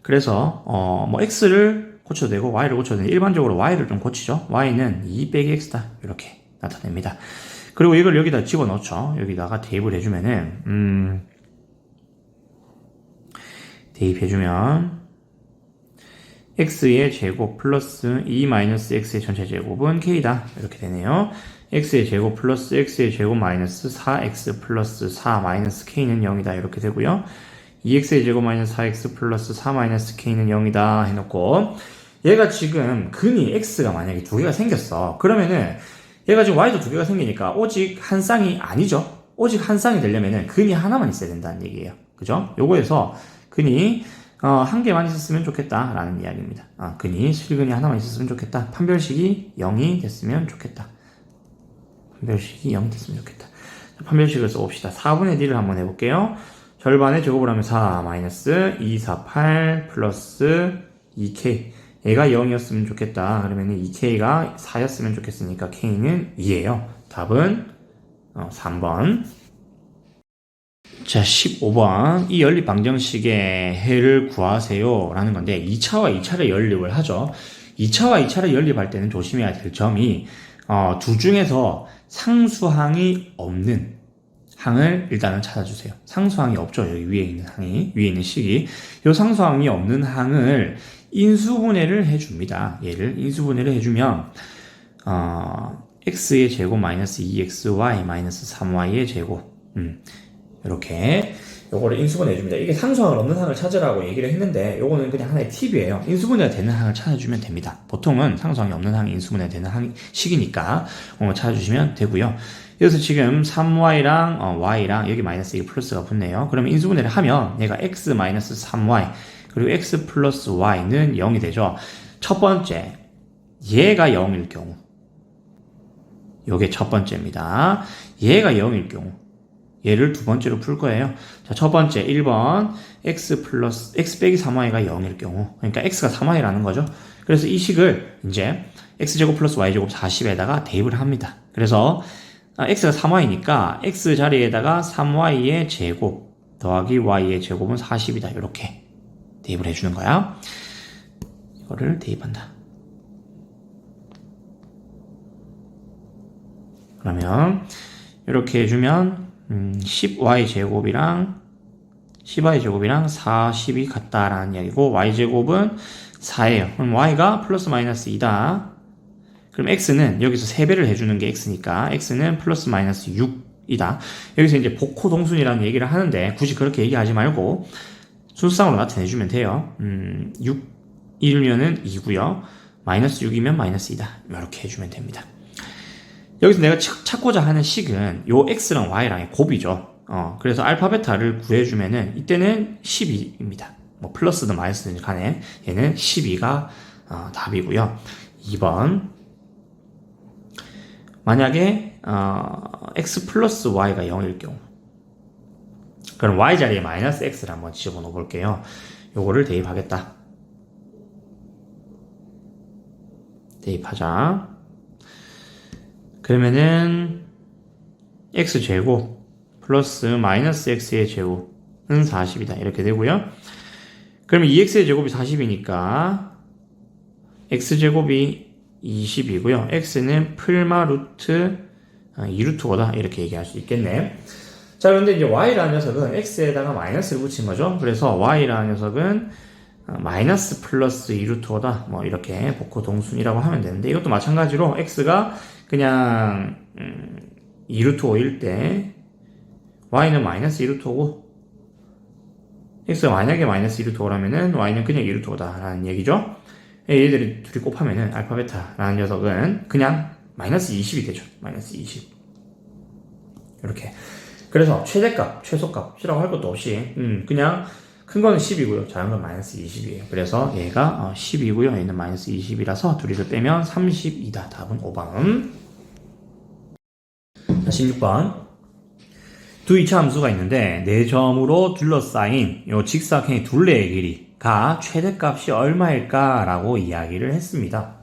그래서 뭐 x를 고쳐도 되고 y를 고쳐도 되는데 일반적으로 y를 좀 고치죠. y는 2 빼기 x다. 이렇게 나타냅니다. 그리고 이걸 여기다 집어넣죠. 여기다가 대입을 해주면은 대입해주면 x의 제곱 플러스 2 마이너스 x의 전체 제곱은 k다. 이렇게 되네요. x의 제곱 플러스 x의 제곱 마이너스 4x 플러스 4 마이너스 k는 0이다. 이렇게 되고요. 2x의 제곱 마이너스 4x 플러스 4 마이너스 k는 0이다 해놓고 얘가 지금 근이 x가 만약에 두 개가 생겼어. 그러면은 얘가 지금 y도 두 개가 생기니까 오직 한 쌍이 아니죠. 오직 한 쌍이 되려면은 근이 하나만 있어야 된다는 얘기예요. 그죠? 요거에서 근이 한 개만 있었으면 좋겠다 라는 이야기입니다. 근이 실근이 하나만 있었으면 좋겠다. 판별식이 0이 됐으면 좋겠다. 판별식이 0 됐으면 좋겠다. 판별식을 써봅시다. 4분의 D를 한번 해볼게요. 절반의 제곱을 하면 4 마이너스 2, 4, 8 플러스 2K 얘가 0이었으면 좋겠다. 그러면 2K가 4였으면 좋겠으니까 K는 2예요. 답은 3번. 자, 15번. 이 연립 방정식의 해를 구하세요 라는 건데 2차와 2차를 연립을 하죠. 2차와 2차를 연립할 때는 조심해야 될 점이 둘 중에서 상수항이 없는 항을 일단은 찾아주세요. 상수항이 없죠. 여기 위에 있는 항이, 위에 있는 식이. 이 상수항이 없는 항을 인수분해를 해줍니다. 얘를 인수분해를 해주면 x의 제곱 마이너스 2xy 마이너스 3y의 제곱 이렇게 요거를 인수분해 해줍니다. 이게 상수항을 없는 항을 찾으라고 얘기를 했는데 요거는 그냥 하나의 팁이에요. 인수분해가 되는 항을 찾아주면 됩니다. 보통은 상수항이 없는 항이 인수분해가 되는 식이니까 찾아주시면 되고요. 여기서 지금 3y랑 y랑 여기 마이너스 1 플러스가 붙네요. 그러면 인수분해를 하면 얘가 x 마이너스 3y 그리고 x 플러스 y는 0이 되죠. 첫 번째 얘가 0일 경우 요게 첫 번째입니다. 얘가 0일 경우 얘를 두 번째로 풀 거예요. 자, 첫 번째 1번 x 빼기 3y가 0일 경우 그러니까 x가 3y라는 거죠. 그래서 이 식을 이제 x제곱 플러스 y제곱 40에다가 대입을 합니다. 그래서 x가 3y니까 x 자리에다가 3y의 제곱 더하기 y의 제곱은 40이다. 이렇게 대입을 해주는 거야. 이거를 대입한다. 그러면 이렇게 해주면 10y 제곱이랑 40이 같다라는 이야기고 y제곱은 4예요. 그럼 y가 플러스 마이너스 2다. 그럼 x는 여기서 3배를 해주는 게 x니까 x는 플러스 마이너스 6이다. 여기서 이제 복호동순이라는 얘기를 하는데 굳이 그렇게 얘기하지 말고 순수상으로 나타내주면 돼요. 6이면은 2고요. 마이너스 6이면 마이너스 2다. 이렇게 해주면 됩니다. 여기서 내가 찾고자 하는 식은 요 x랑 y랑의 곱이죠. 그래서 알파 베타를 구해주면은 이때는 12입니다. 뭐 플러스든 마이너스든 간에 얘는 12가 답이고요. 2번 만약에 x 플러스 y가 0일 경우 그럼 y 자리에 마이너스 x를 한번 집어넣어 볼게요. 요거를 대입하겠다. 대입하자. 그러면은 x제곱 플러스 마이너스 x의 제곱은 40이다. 이렇게 되고요. 그러면 2x의 제곱이 40이니까 x제곱이 20이고요. x는 풀마 루트 2루트 5다. 이렇게 얘기할 수 있겠네. 자, 그런데 이제 y라는 녀석은 x에다가 마이너스를 붙인 거죠. 그래서 y라는 녀석은 마이너스 플러스 2루트 5다. 뭐 이렇게 복호동순이라고 하면 되는데 이것도 마찬가지로 x가 그냥 2루트 5일 때 y는 마이너스 2루트 5고 x가 만약에 마이너스 2루트 5라면은 y는 그냥 2루트 5다라는 얘기죠. 얘들이 둘이 곱하면은 알파 베타라는 녀석은 그냥 마이너스 20이 되죠. 마이너스 20 이렇게. 그래서 최대값, 최소값이라고 할 것도 없이 그냥 큰 거는 10이고요. 작은 건 마이너스 20이에요. 그래서 얘가 10이고요. 얘는 마이너스 20이라서 둘이서 빼면 32다. 답은 5번. 16번. 두 이차 함수가 있는데 네 점으로 둘러싸인 요 직사각형의 둘레의 길이가 최대값이 얼마일까 라고 이야기를 했습니다.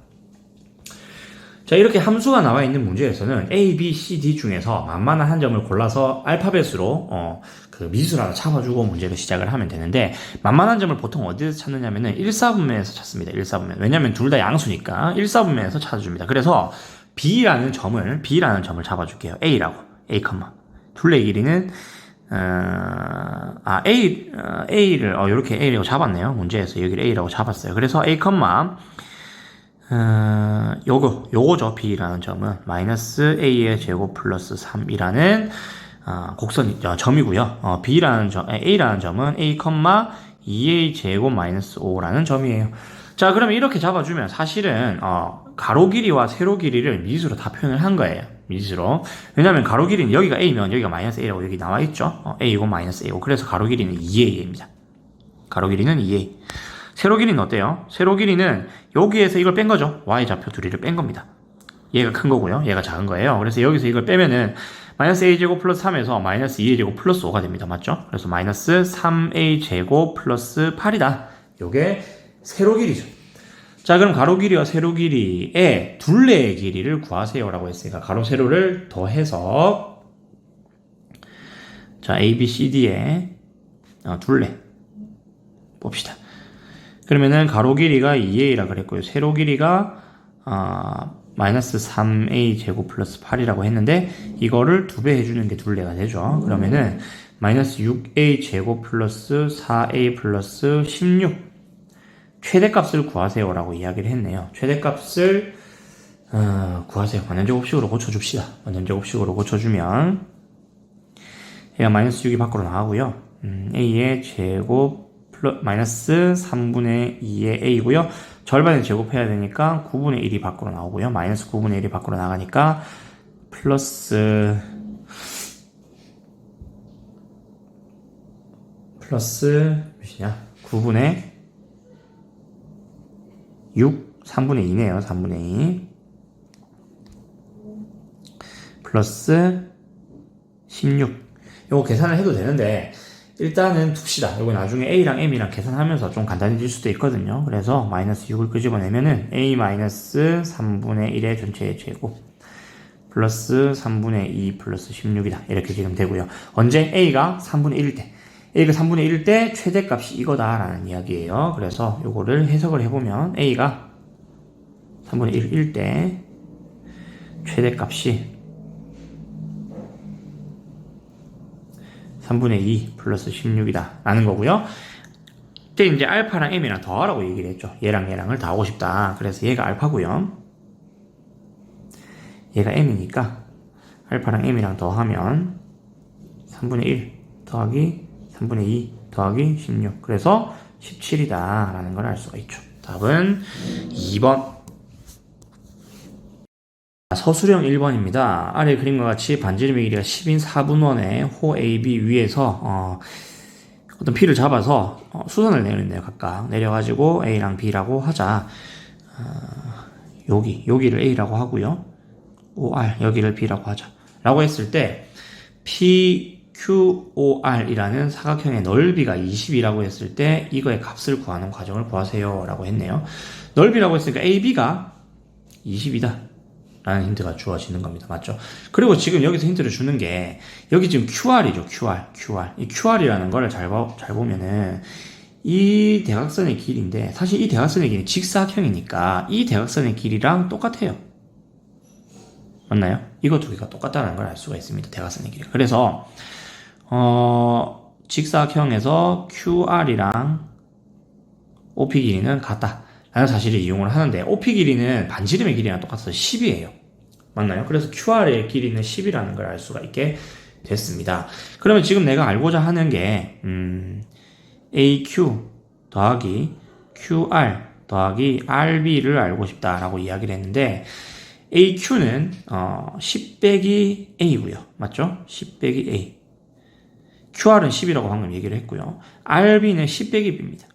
자, 이렇게 함수가 나와 있는 문제에서는 A, B, C, D 중에서 만만한 한 점을 골라서 알파벳으로 그 미수를 하나 잡아주고 문제를 시작을 하면 되는데, 만만한 점을 보통 어디에서 찾느냐면은 1사분면에서 찾습니다. 1사분면. 왜냐면 둘 다 양수니까 1사분면에서 찾아줍니다. 그래서 B라는 점을 잡아줄게요. A라고. A, 둘레의 길이는 A를 이렇게 A라고 잡았네요. 문제에서 여기를 A라고 잡았어요. 그래서 A, 요거죠. B라는 점은 마이너스 A의 제곱 플러스 3이라는 점이고요. A라는 점은 A, 2A 제곱 마이너스 5라는 점이에요. 자, 그러면 이렇게 잡아주면 사실은 가로 길이와 세로 길이를 미수로 다 표현을 한 거예요. 미수로. 왜냐면 가로 길이는 여기가 A면 여기가 마이너스 A라고 여기 나와 있죠. A고 마이너스 A고. 그래서 가로 길이는 2A입니다. 가로 길이는 2A. 세로 길이는 어때요? 세로 길이는 여기에서 이걸 뺀 거죠. Y좌표 둘이를 뺀 겁니다. 얘가 큰 거고요. 얘가 작은 거예요. 그래서 여기서 이걸 빼면은 마이너스 A제곱 플러스 3에서 마이너스 2A제곱 플러스 5가 됩니다. 맞죠? 그래서 마이너스 3A제곱 플러스 8이다. 요게 세로 길이죠. 자, 그럼 가로 길이와 세로 길이의 둘레의 길이를 구하세요라고 했으니까 가로 세로를 더해서 자, A, B, C, D의 둘레 봅시다. 그러면은 가로 길이가 2A라 그랬고요. 세로 길이가 마이너스 3A 제곱 플러스 8이라고 했는데 이거를 2배 해주는 게 둘레가 되죠. 그러면은 마이너스 6A 제곱 플러스 4A 플러스 16 최대값을 구하세요라고 이야기를 했네요. 최대값을 구하세요. 원년제곱식으로 고쳐줍시다. 원년제곱식으로 고쳐주면 얘가 마이너스 6이 밖으로 나가고요. A의 제곱 마이너스 3분의 2의 A고요. 절반을 제곱해야 되니까 9분의 1이 밖으로 나오고요. 마이너스 9분의 1이 밖으로 나가니까 플러스 몇이냐? 9분의 6, 3분의 2네요. 3분의 2 플러스 16. 요거 계산을 해도 되는데 일단은 둡시다. 요거 나중에 A랑 M이랑 계산하면서 좀 간단해질 수도 있거든요. 그래서 마이너스 6을 끄집어내면은 A 마이너스 3분의 1의 전체의 제곱 플러스 3분의 2 플러스 16이다. 이렇게 지금 되고요. 언제? A가 3분의 1일 때. A가 3분의 1일 때 최대값이 이거다라는 이야기예요. 그래서 요거를 해석을 해보면 A가 3분의 1일 때 최대값이 3분의 2 플러스 16이다 라는 거고요. 이때 이제 알파랑 M이랑 더하라고 얘기를 했죠. 얘랑 얘랑을 더하고 싶다. 그래서 얘가 알파고요. 얘가 M이니까 알파랑 M이랑 더하면 3분의 1 더하기 3분의 2 더하기 16. 그래서 17이다 라는 걸 알 수가 있죠. 답은 2번. 서술형 1번입니다. 아래 그림과 같이 반지름의 길이가 10인 4분원의 호 AB 위에서 어떤 P를 잡아서 수선을 내렸네요. 각각 내려가지고 A랑 B라고 하자. 여기를 A라고 하고요. OR 여기를 B라고 하자 라고 했을 때 PQOR이라는 사각형의 넓이가 20이라고 했을 때 이거의 값을 구하는 과정을 구하세요 라고 했네요. 넓이라고 했으니까 AB가 20이다 라는 힌트가 주어지는 겁니다. 맞죠? 그리고 지금 여기서 힌트를 주는 게 여기 지금 QR이죠. QR. 이 QR이라는 걸 잘 보면은 이 대각선의 길이인데 사실 이 대각선의 길이는 직사각형이니까 이 대각선의 길이랑 똑같아요. 맞나요? 이거 두 개가 똑같다는 걸 알 수가 있습니다. 대각선의 길이가. 그래서 직사각형에서 QR이랑 OP 길이는 같다 라는 사실을 이용을 하는데 OP 길이는 반지름의 길이랑 똑같아서 10이에요. 맞나요? 그래서 QR의 길이는 10이라는 걸 알 수가 있게 됐습니다. 그러면 지금 내가 알고자 하는 게 AQ 더하기 QR 더하기 RB를 알고 싶다라고 이야기를 했는데 AQ는 10 빼기 A고요. 맞죠? 10 빼기 A. QR은 10이라고 방금 얘기를 했고요. RB는 10 빼기 B입니다.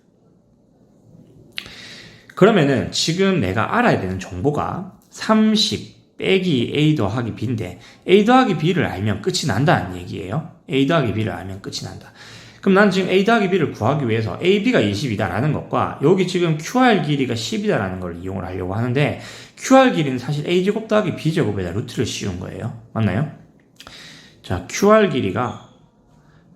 그러면은 지금 내가 알아야 되는 정보가 30, 빼기 a 더하기 b인데 a 더하기 b를 알면 끝이 난다는 얘기예요. a 더하기 b를 알면 끝이 난다. 그럼 난 지금 a 더하기 b를 구하기 위해서 ab가 20이다라는 것과 여기 지금 qr 길이가 10이다라는 걸 이용을 하려고 하는데 qr 길이는 사실 a제곱 더하기 b제곱에다 루트를 씌운 거예요. 맞나요? 자, qr 길이가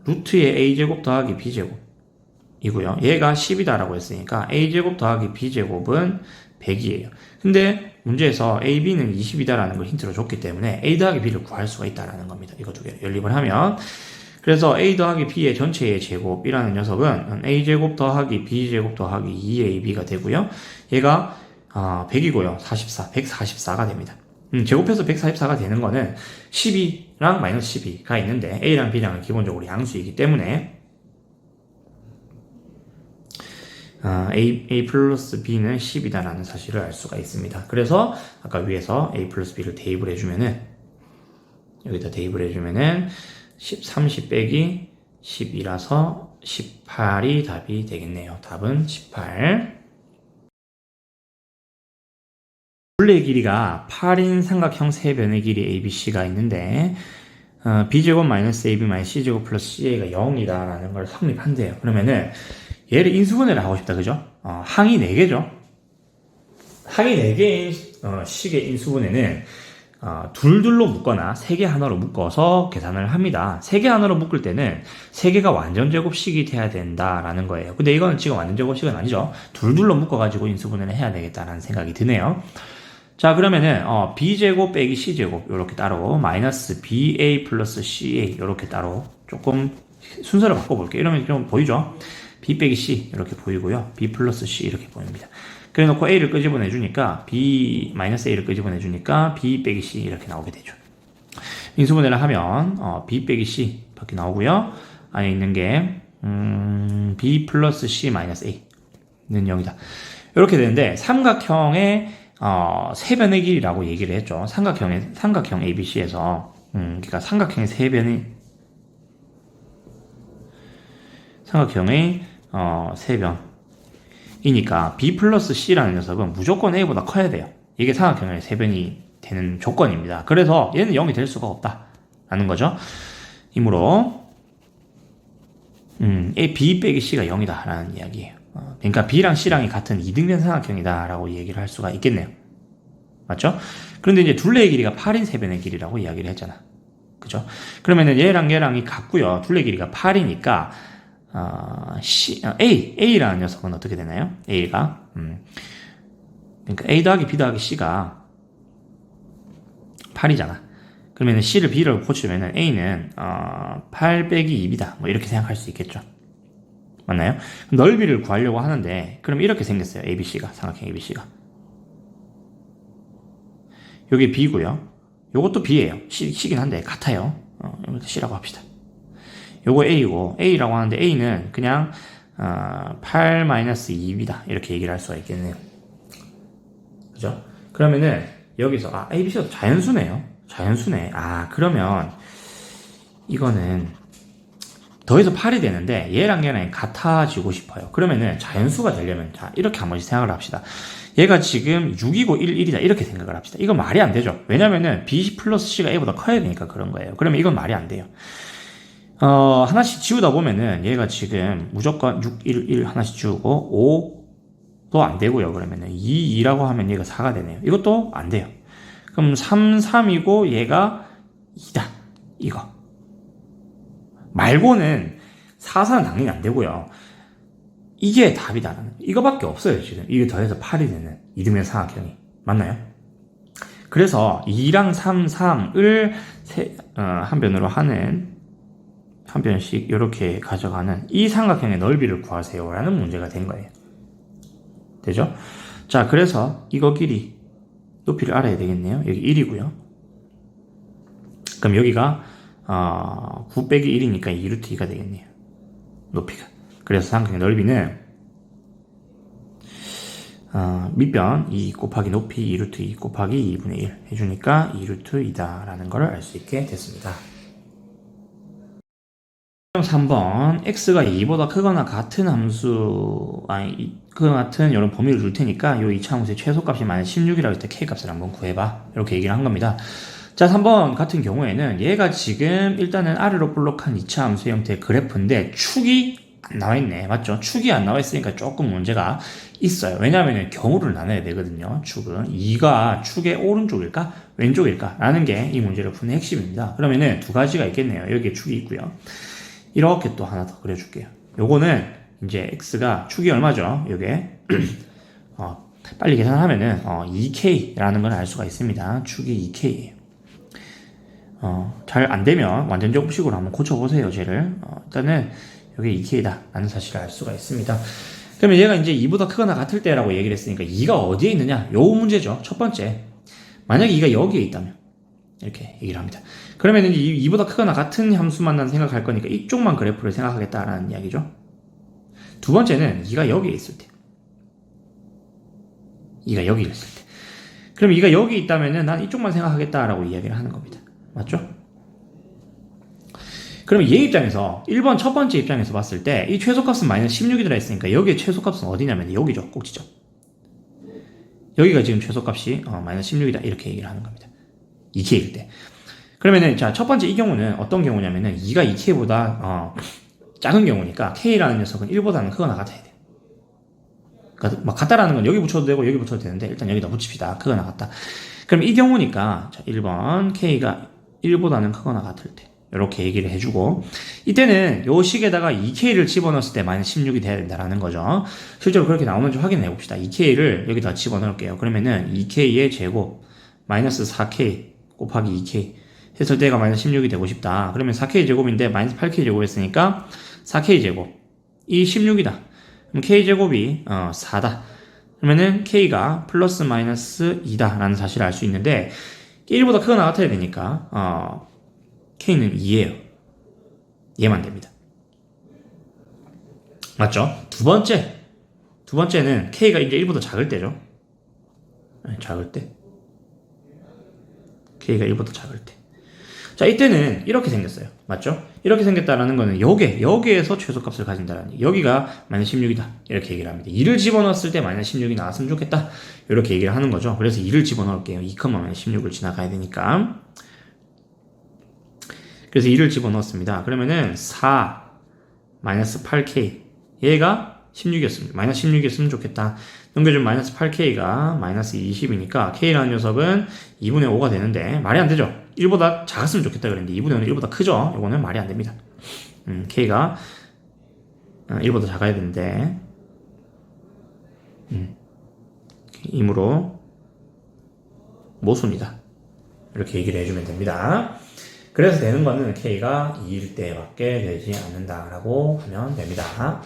루트의 a제곱 더하기 b제곱이고요. 얘가 10이다라고 했으니까 a제곱 더하기 b제곱은 100이에요. 근데 문제에서 ab는 20이다라는 걸 힌트로 줬기 때문에 a 더하기 b를 구할 수가 있다라는 겁니다. 이거 두 개를 연립을 하면 그래서 a 더하기 b의 전체의 제곱이라는 녀석은 a제곱 더하기 b제곱 더하기 2ab가 되고요. 얘가 100이고요. 144가 됩니다. 제곱해서 144가 되는 거는 12랑 마이너스 12가 있는데 a랑 b랑은 기본적으로 양수이기 때문에 a 플러스 b는 10이다라는 사실을 알 수가 있습니다. 그래서 아까 위에서 a 플러스 b를 대입을 해주면은 여기다 대입을 해주면은 30 빼기 10이라서 18이 답이 되겠네요. 답은 18. 둘레의 길이가 8인 삼각형 세 변의 길이 ABC가 있는데 b제곱 마이너스 AB 마이너스 C제곱 플러스 CA가 0이다라는 걸 성립한대요. 그러면은 얘를 인수분해를 하고 싶다. 그죠? 항이 4개죠. 항이 4개인 식의 인수분해는 둘둘로 묶거나 3개 하나로 묶어서 계산을 합니다. 3개 하나로 묶을 때는 3개가 완전제곱식이 돼야 된다라는 거예요. 근데 이거는 지금 완전제곱식은 아니죠. 둘둘로 묶어가지고 인수분해를 해야 되겠다라는 생각이 드네요. 자, 그러면은 b제곱 빼기 c제곱 이렇게 따로 마이너스 ba 플러스 ca 이렇게 따로 조금 순서를 바꿔볼게요. 이러면 좀 보이죠? b 빼기 c 이렇게 보이고요. b 플러스 c 이렇게 보입니다. 그래 놓고 a를 끄집어내 주니까 b 마이너스 a를 끄집어내 주니까 b 빼기 c 이렇게 나오게 되죠. 인수분해를 하면 b 빼기 c 밖에 나오고요. 안에 있는 게 b 플러스 c 마이너스 a는 0이다. 이렇게 되는데 삼각형의 세변의 길이라고 얘기를 했죠. 삼각형 ABC에서 그러니까 삼각형의 세변이니까 B 플러스 C라는 녀석은 무조건 A보다 커야 돼요. 이게 삼각형의 세변이 되는 조건입니다. 그래서 얘는 0이 될 수가 없다라는 거죠. 이므로 B 빼기 C가 0이다 라는 이야기예요. 그러니까 B랑 C랑이 같은 이등변 삼각형이다 라고 얘기를 할 수가 있겠네요. 맞죠? 그런데 이제 둘레의 길이가 8인 세변의 길이라고 이야기를 했잖아. 그죠? 그러면은 얘랑 얘랑이 같고요. 둘레 길이가 8이니까 A라는 녀석은 어떻게 되나요? A가 그러니까 A 더하기 B 더하기 C가 8이잖아. 그러면은 C를 B로 고치면은 A는 8 빼기 2이다. 뭐 이렇게 생각할 수 있겠죠. 맞나요? 넓이를 구하려고 하는데 그럼 이렇게 생겼어요. ABC가 삼각형 ABC가 여기 B고요. 요것도 B예요. C긴 한데 같아요. 이것도 C라고 합시다. 요거 A고 A라고 하는데 A는 그냥 8-2입니다. 이렇게 얘기를 할 수가 있겠네요. 그죠? 그러면은 여기서 ABC가 자연수네요. 자연수네. 그러면 이거는 더해서 8이 되는데 얘랑 얘랑 같아지고 싶어요. 그러면은 자연수가 되려면 자 이렇게 한 번씩 생각을 합시다. 얘가 지금 6이고 1이다 이렇게 생각을 합시다. 이건 말이 안 되죠. 왜냐면은 B 플러스 C가 A보다 커야 되니까 그런 거예요. 그러면 이건 말이 안 돼요. 하나씩 지우다 보면은 얘가 지금 무조건 6, 1 하나씩 지우고 5도 안 되고요. 그러면은 2, 2라고 하면 얘가 4가 되네요. 이것도 안 돼요. 그럼 3, 3이고 얘가 2다. 이거. 말고는 4, 4는 당연히 안 되고요. 이게 답이다라는 이거밖에 없어요. 지금 이게 더해서 8이 되는 이등변 삼각형이 맞나요? 그래서 2랑 3, 3을 한 변으로 하는 한 변씩 이렇게 가져가는 이 삼각형의 넓이를 구하세요 라는 문제가 된 거예요. 되죠? 자, 그래서 이거 길이 높이를 알아야 되겠네요. 여기 1이고요. 그럼 여기가 9 빼기 1이니까 2루트 2가 되겠네요. 높이가. 그래서 삼각형의 넓이는 밑변 2 곱하기 높이 2루트 2 곱하기 2분의 1 해주니까 2루트 2다 라는 걸 알 수 있게 됐습니다. 3번 x가 2보다 크거나 같은 함수 같은 이런 범위를 줄 테니까 이 2차 함수의 최소값이 마이너스 16이라고 했을 때 k값을 한번 구해봐 이렇게 얘기를 한 겁니다. 자 3번 같은 경우에는 얘가 지금 일단은 아래로 볼록한 2차 함수 형태의 그래프인데 축이 안 나와 있네. 맞죠? 축이 안 나와 있으니까 조금 문제가 있어요. 왜냐하면 경우를 나눠야 되거든요. 축은 2가 축의 오른쪽일까 왼쪽일까 라는 게 이 문제를 푸는 핵심입니다. 그러면은 두 가지가 있겠네요. 여기에 축이 있고요. 이렇게 또 하나 더 그려줄게요. 요거는 이제 x가 축이 얼마죠? 요게 빨리 계산하면은 2k라는 걸 알 수가 있습니다. 축이 2k예요. 잘 안되면 완전 제곱식으로 한번 고쳐보세요. 쟤를 일단은 요게 2k다 라는 사실을 알 수가 있습니다. 그러면 얘가 이제 2보다 크거나 같을 때라고 얘기를 했으니까 2가 어디에 있느냐? 요 문제죠. 첫 번째, 만약에 2가 여기에 있다면 이렇게 얘기를 합니다. 그러면 이제 2보다 크거나 같은 함수만 난 생각할 거니까 이쪽만 그래프를 생각하겠다라는 이야기죠. 두 번째는 2가 여기에 있을 때, 2가 여기 있을 때, 그럼 2가 여기 있다면은 난 이쪽만 생각하겠다라고 이야기를 하는 겁니다. 맞죠? 그러면 얘 입장에서 1번 첫 번째 입장에서 봤을 때 이 최소값은 마이너스 16이 들어있으니까 여기에 최소값은 어디냐면 여기죠. 꼭지죠. 여기가 지금 최소값이 마이너스 16이다 이렇게 얘기를 하는 겁니다. 2k일 때. 그러면은 자 첫 번째 이 경우는 어떤 경우냐면은 2가 2k보다 작은 경우니까 k라는 녀석은 1보다는 크거나 같아야 돼요. 그러니까 막 같다라는 건 여기 붙여도 되고 여기 붙여도 되는데 일단 여기다 붙입시다. 크거나 같다. 그럼 이 경우니까 자 1번 k가 1보다는 크거나 같을 때 이렇게 얘기를 해주고 이때는 요 식에다가 2k를 집어넣었을 때 마이너스 16이 돼야 된다라는 거죠. 실제로 그렇게 나오는지 확인해 봅시다. 2k를 여기다 집어넣을게요. 그러면은 2k의 제곱 마이너스 4k 곱하기 2k 했을 때가 마이너스 16이 되고 싶다. 그러면 4k 제곱인데 마이너스 8k 제곱 했으니까 4k 제곱 이 16이다. 그럼 k 제곱이 4다. 그러면은 k가 플러스 마이너스 2다 라는 사실을 알 수 있는데 1보다 크거나 같아야 되니까 k는 2예요. 얘만 됩니다. 맞죠? 두 번째는 k가 이제 1보다 작을 때죠. 작을 때. k가 1보다 작을 때. 자, 이때는 이렇게 생겼어요. 맞죠? 이렇게 생겼다라는 거는 여기에서 최소값을 가진다라는 여기가 마이너스 16이다. 이렇게 얘기를 합니다. 2를 집어넣었을 때 마이너스 16이 나왔으면 좋겠다. 이렇게 얘기를 하는 거죠. 그래서 2를 집어넣을게요. 2, 마이너스 16을 지나가야 되니까. 그래서 2를 집어넣었습니다. 그러면은 4 마이너스 8k 얘가 16이었습니다. 마이너스 16이었으면 좋겠다. 넘겨주면 마이너스 8k가 마이너스 20이니까 k라는 녀석은 2분의 5가 되는데 말이 안 되죠. 1보다 작았으면 좋겠다 그랬는데 2분의 5는 1보다 크죠. 이거는 말이 안 됩니다. k가 1보다 작아야 되는데 이므로 모수입니다. 이렇게 얘기를 해주면 됩니다. 그래서 되는 거는 k가 2일 때밖에 되지 않는다라고 하면 됩니다.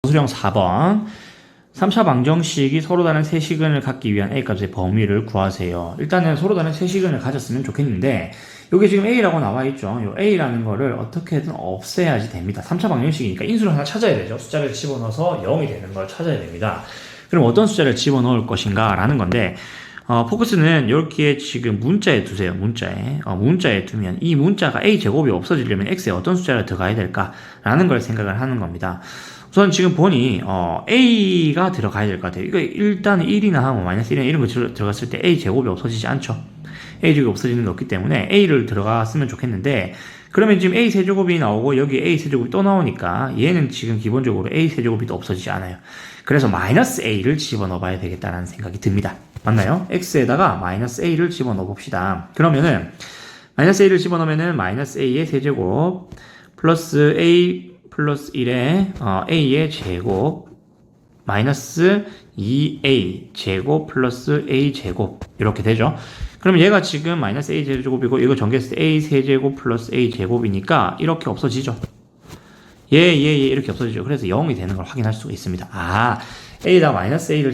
수령 4번 3차 방정식이 서로 다른 세시근을 갖기 위한 a값의 범위를 구하세요. 일단은 서로 다른 세시근을 가졌으면 좋겠는데 여기 지금 a라고 나와 있죠. 요 a라는 거를 어떻게든 없애야지 됩니다. 3차 방정식이니까 인수를 하나 찾아야 되죠. 숫자를 집어넣어서 0이 되는 걸 찾아야 됩니다. 그럼 어떤 숫자를 집어넣을 것인가 라는 건데 포커스는 이렇게 지금 문자에 두세요. 문자에 두면 이 문자가 a제곱이 없어지려면 x에 어떤 숫자를 더가야 될까라는 걸 생각을 하는 겁니다. 우선 지금 보니 a가 들어가야 될 것 같아요. 이거 일단 1이나 하고 마이너스 1이나 이런 거 들어갔을 때 a제곱이 없어지지 않죠. a제곱이 없어지는 게 없기 때문에 a를 들어갔으면 좋겠는데 그러면 지금 a 세제곱이 나오고 여기 a 세제곱이 또 나오니까 얘는 지금 기본적으로 a 세제곱이 또 없어지지 않아요. 그래서 마이너스 a를 집어넣어 봐야 되겠다라는 생각이 듭니다. 맞나요? x에다가 마이너스 a를 집어넣어 봅시다. 그러면은 마이너스 a를 집어넣으면은 마이너스 a의 세제곱 플러스 a 플러스 1에 a의 제곱 마이너스 2a 제곱 플러스 a 제곱 이렇게 되죠. 그럼 얘가 지금 마이너스 a 제곱이고 이거 전개했을 때 a 세제곱 플러스 a 제곱이니까 이렇게 없어지죠. 이렇게 없어지죠. 그래서 0이 되는 걸 확인할 수가 있습니다. x에다 마이너스 a를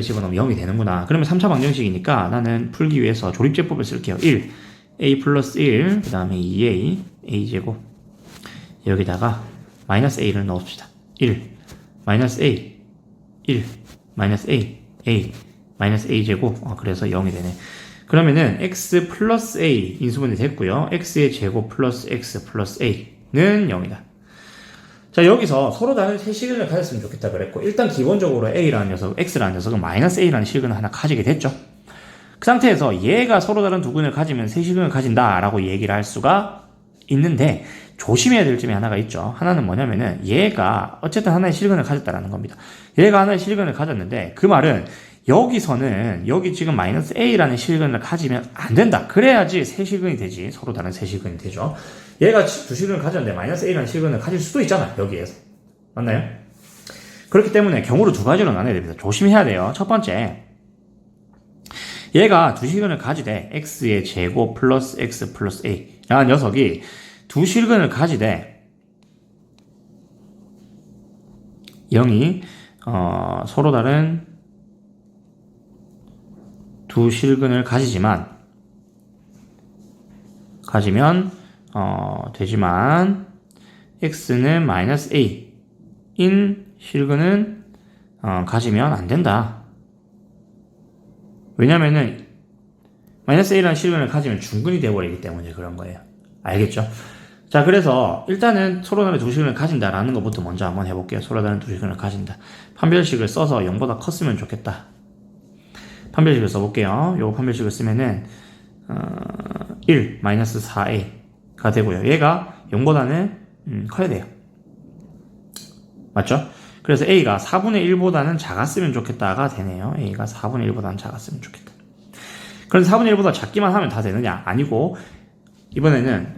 집어넣으면 0이 되는구나. 그러면 3차 방정식이니까 나는 풀기 위해서 조립제법을 쓸게요. 1 a 플러스 1 그 다음에 2a a 제곱 여기다가 마이너스 a를 넣읍시다. 1 마이너스 a 1 마이너스 a 마이너스 a 제곱 그래서 0이 되네. 그러면은 x 플러스 a 인수분해 됐고요. x의 제곱 플러스 x 플러스 a는 0이다. 자, 여기서 서로 다른 세 실근을 가졌으면 좋겠다 그랬고, 일단 기본적으로 a라는 녀석, x라는 녀석은 마이너스 a라는 실근을 하나 가지게 됐죠. 그 상태에서 얘가 서로 다른 두 근을 가지면 세 실근을 가진다라고 얘기를 할 수가 있는데, 조심해야 될 점이 하나가 있죠. 하나는 뭐냐면은 얘가 어쨌든 하나의 실근을 가졌다라는 겁니다. 얘가 하나의 실근을 가졌는데 그 말은 여기서는 여기 지금 마이너스 a라는 실근을 가지면 안 된다. 그래야지 세 실근이 되지. 서로 다른 세 실근이 되죠. 얘가 두 실근을 가졌는데 마이너스 a라는 실근을 가질 수도 있잖아. 여기에서. 맞나요? 그렇기 때문에 경우를 두 가지로 나눠야 됩니다. 조심해야 돼요. 첫 번째, 얘가 두 실근을 가지되 x의 제곱 플러스 x 플러스 a 라는 녀석이 두 실근을 가지되 0이 서로 다른 두 실근을 가지면 되지만 x는 마이너스 a인 실근은 가지면 안 된다. 왜냐면은 마이너스 a라는 실근을 가지면 중근이 되어버리기 때문에 그런 거예요. 알겠죠? 자, 그래서 일단은 서로 다른 두 실근을 가진다라는 것부터 먼저 한번 해볼게요. 서로 다른 두 실근을 가진다. 판별식을 써서 0보다 컸으면 좋겠다. 판별식을 써볼게요. 요 판별식을 쓰면은 1 마이너스 4a가 되고요. 얘가 0보다는 커야 돼요. 맞죠? 그래서 a가 4분의 1보다는 작았으면 좋겠다가 되네요. a가 4분의 1보다는 작았으면 좋겠다. 그런데 4분의 1보다 작기만 하면 다 되느냐? 아니고 이번에는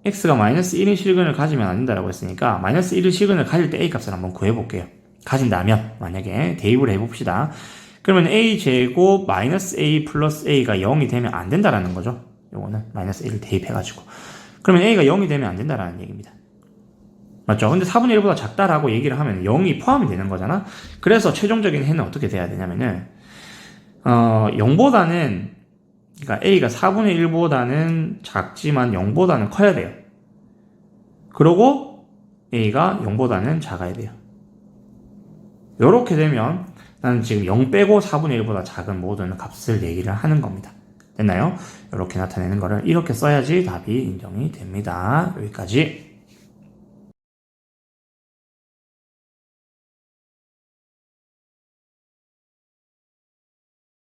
x가 마이너스 1인 실근을 가지면 안 된다라고 했으니까 마이너스 1인 실근을 가질 때 a 값을 한번 구해볼게요. 가진다면 만약에 대입을 해봅시다. 그러면 a 제곱 마이너스 a 플러스 a가 0이 되면 안 된다라는 거죠. 요거는 마이너스 1을 대입해가지고 그러면 a가 0이 되면 안 된다라는 얘기입니다. 맞죠? 근데 4분의 1보다 작다라고 얘기를 하면 0이 포함이 되는 거잖아. 그래서 최종적인 해는 어떻게 돼야 되냐면은 0보다는 그러니까 a가 4분의 1보다는 작지만 0보다는 커야 돼요. 그러고 a가 0보다는 작아야 돼요. 이렇게 되면 나는 지금 0 빼고 4분의 1보다 작은 모든 값을 얘기를 하는 겁니다. 됐나요? 이렇게 나타내는 거를 이렇게 써야지 답이 인정이 됩니다. 여기까지.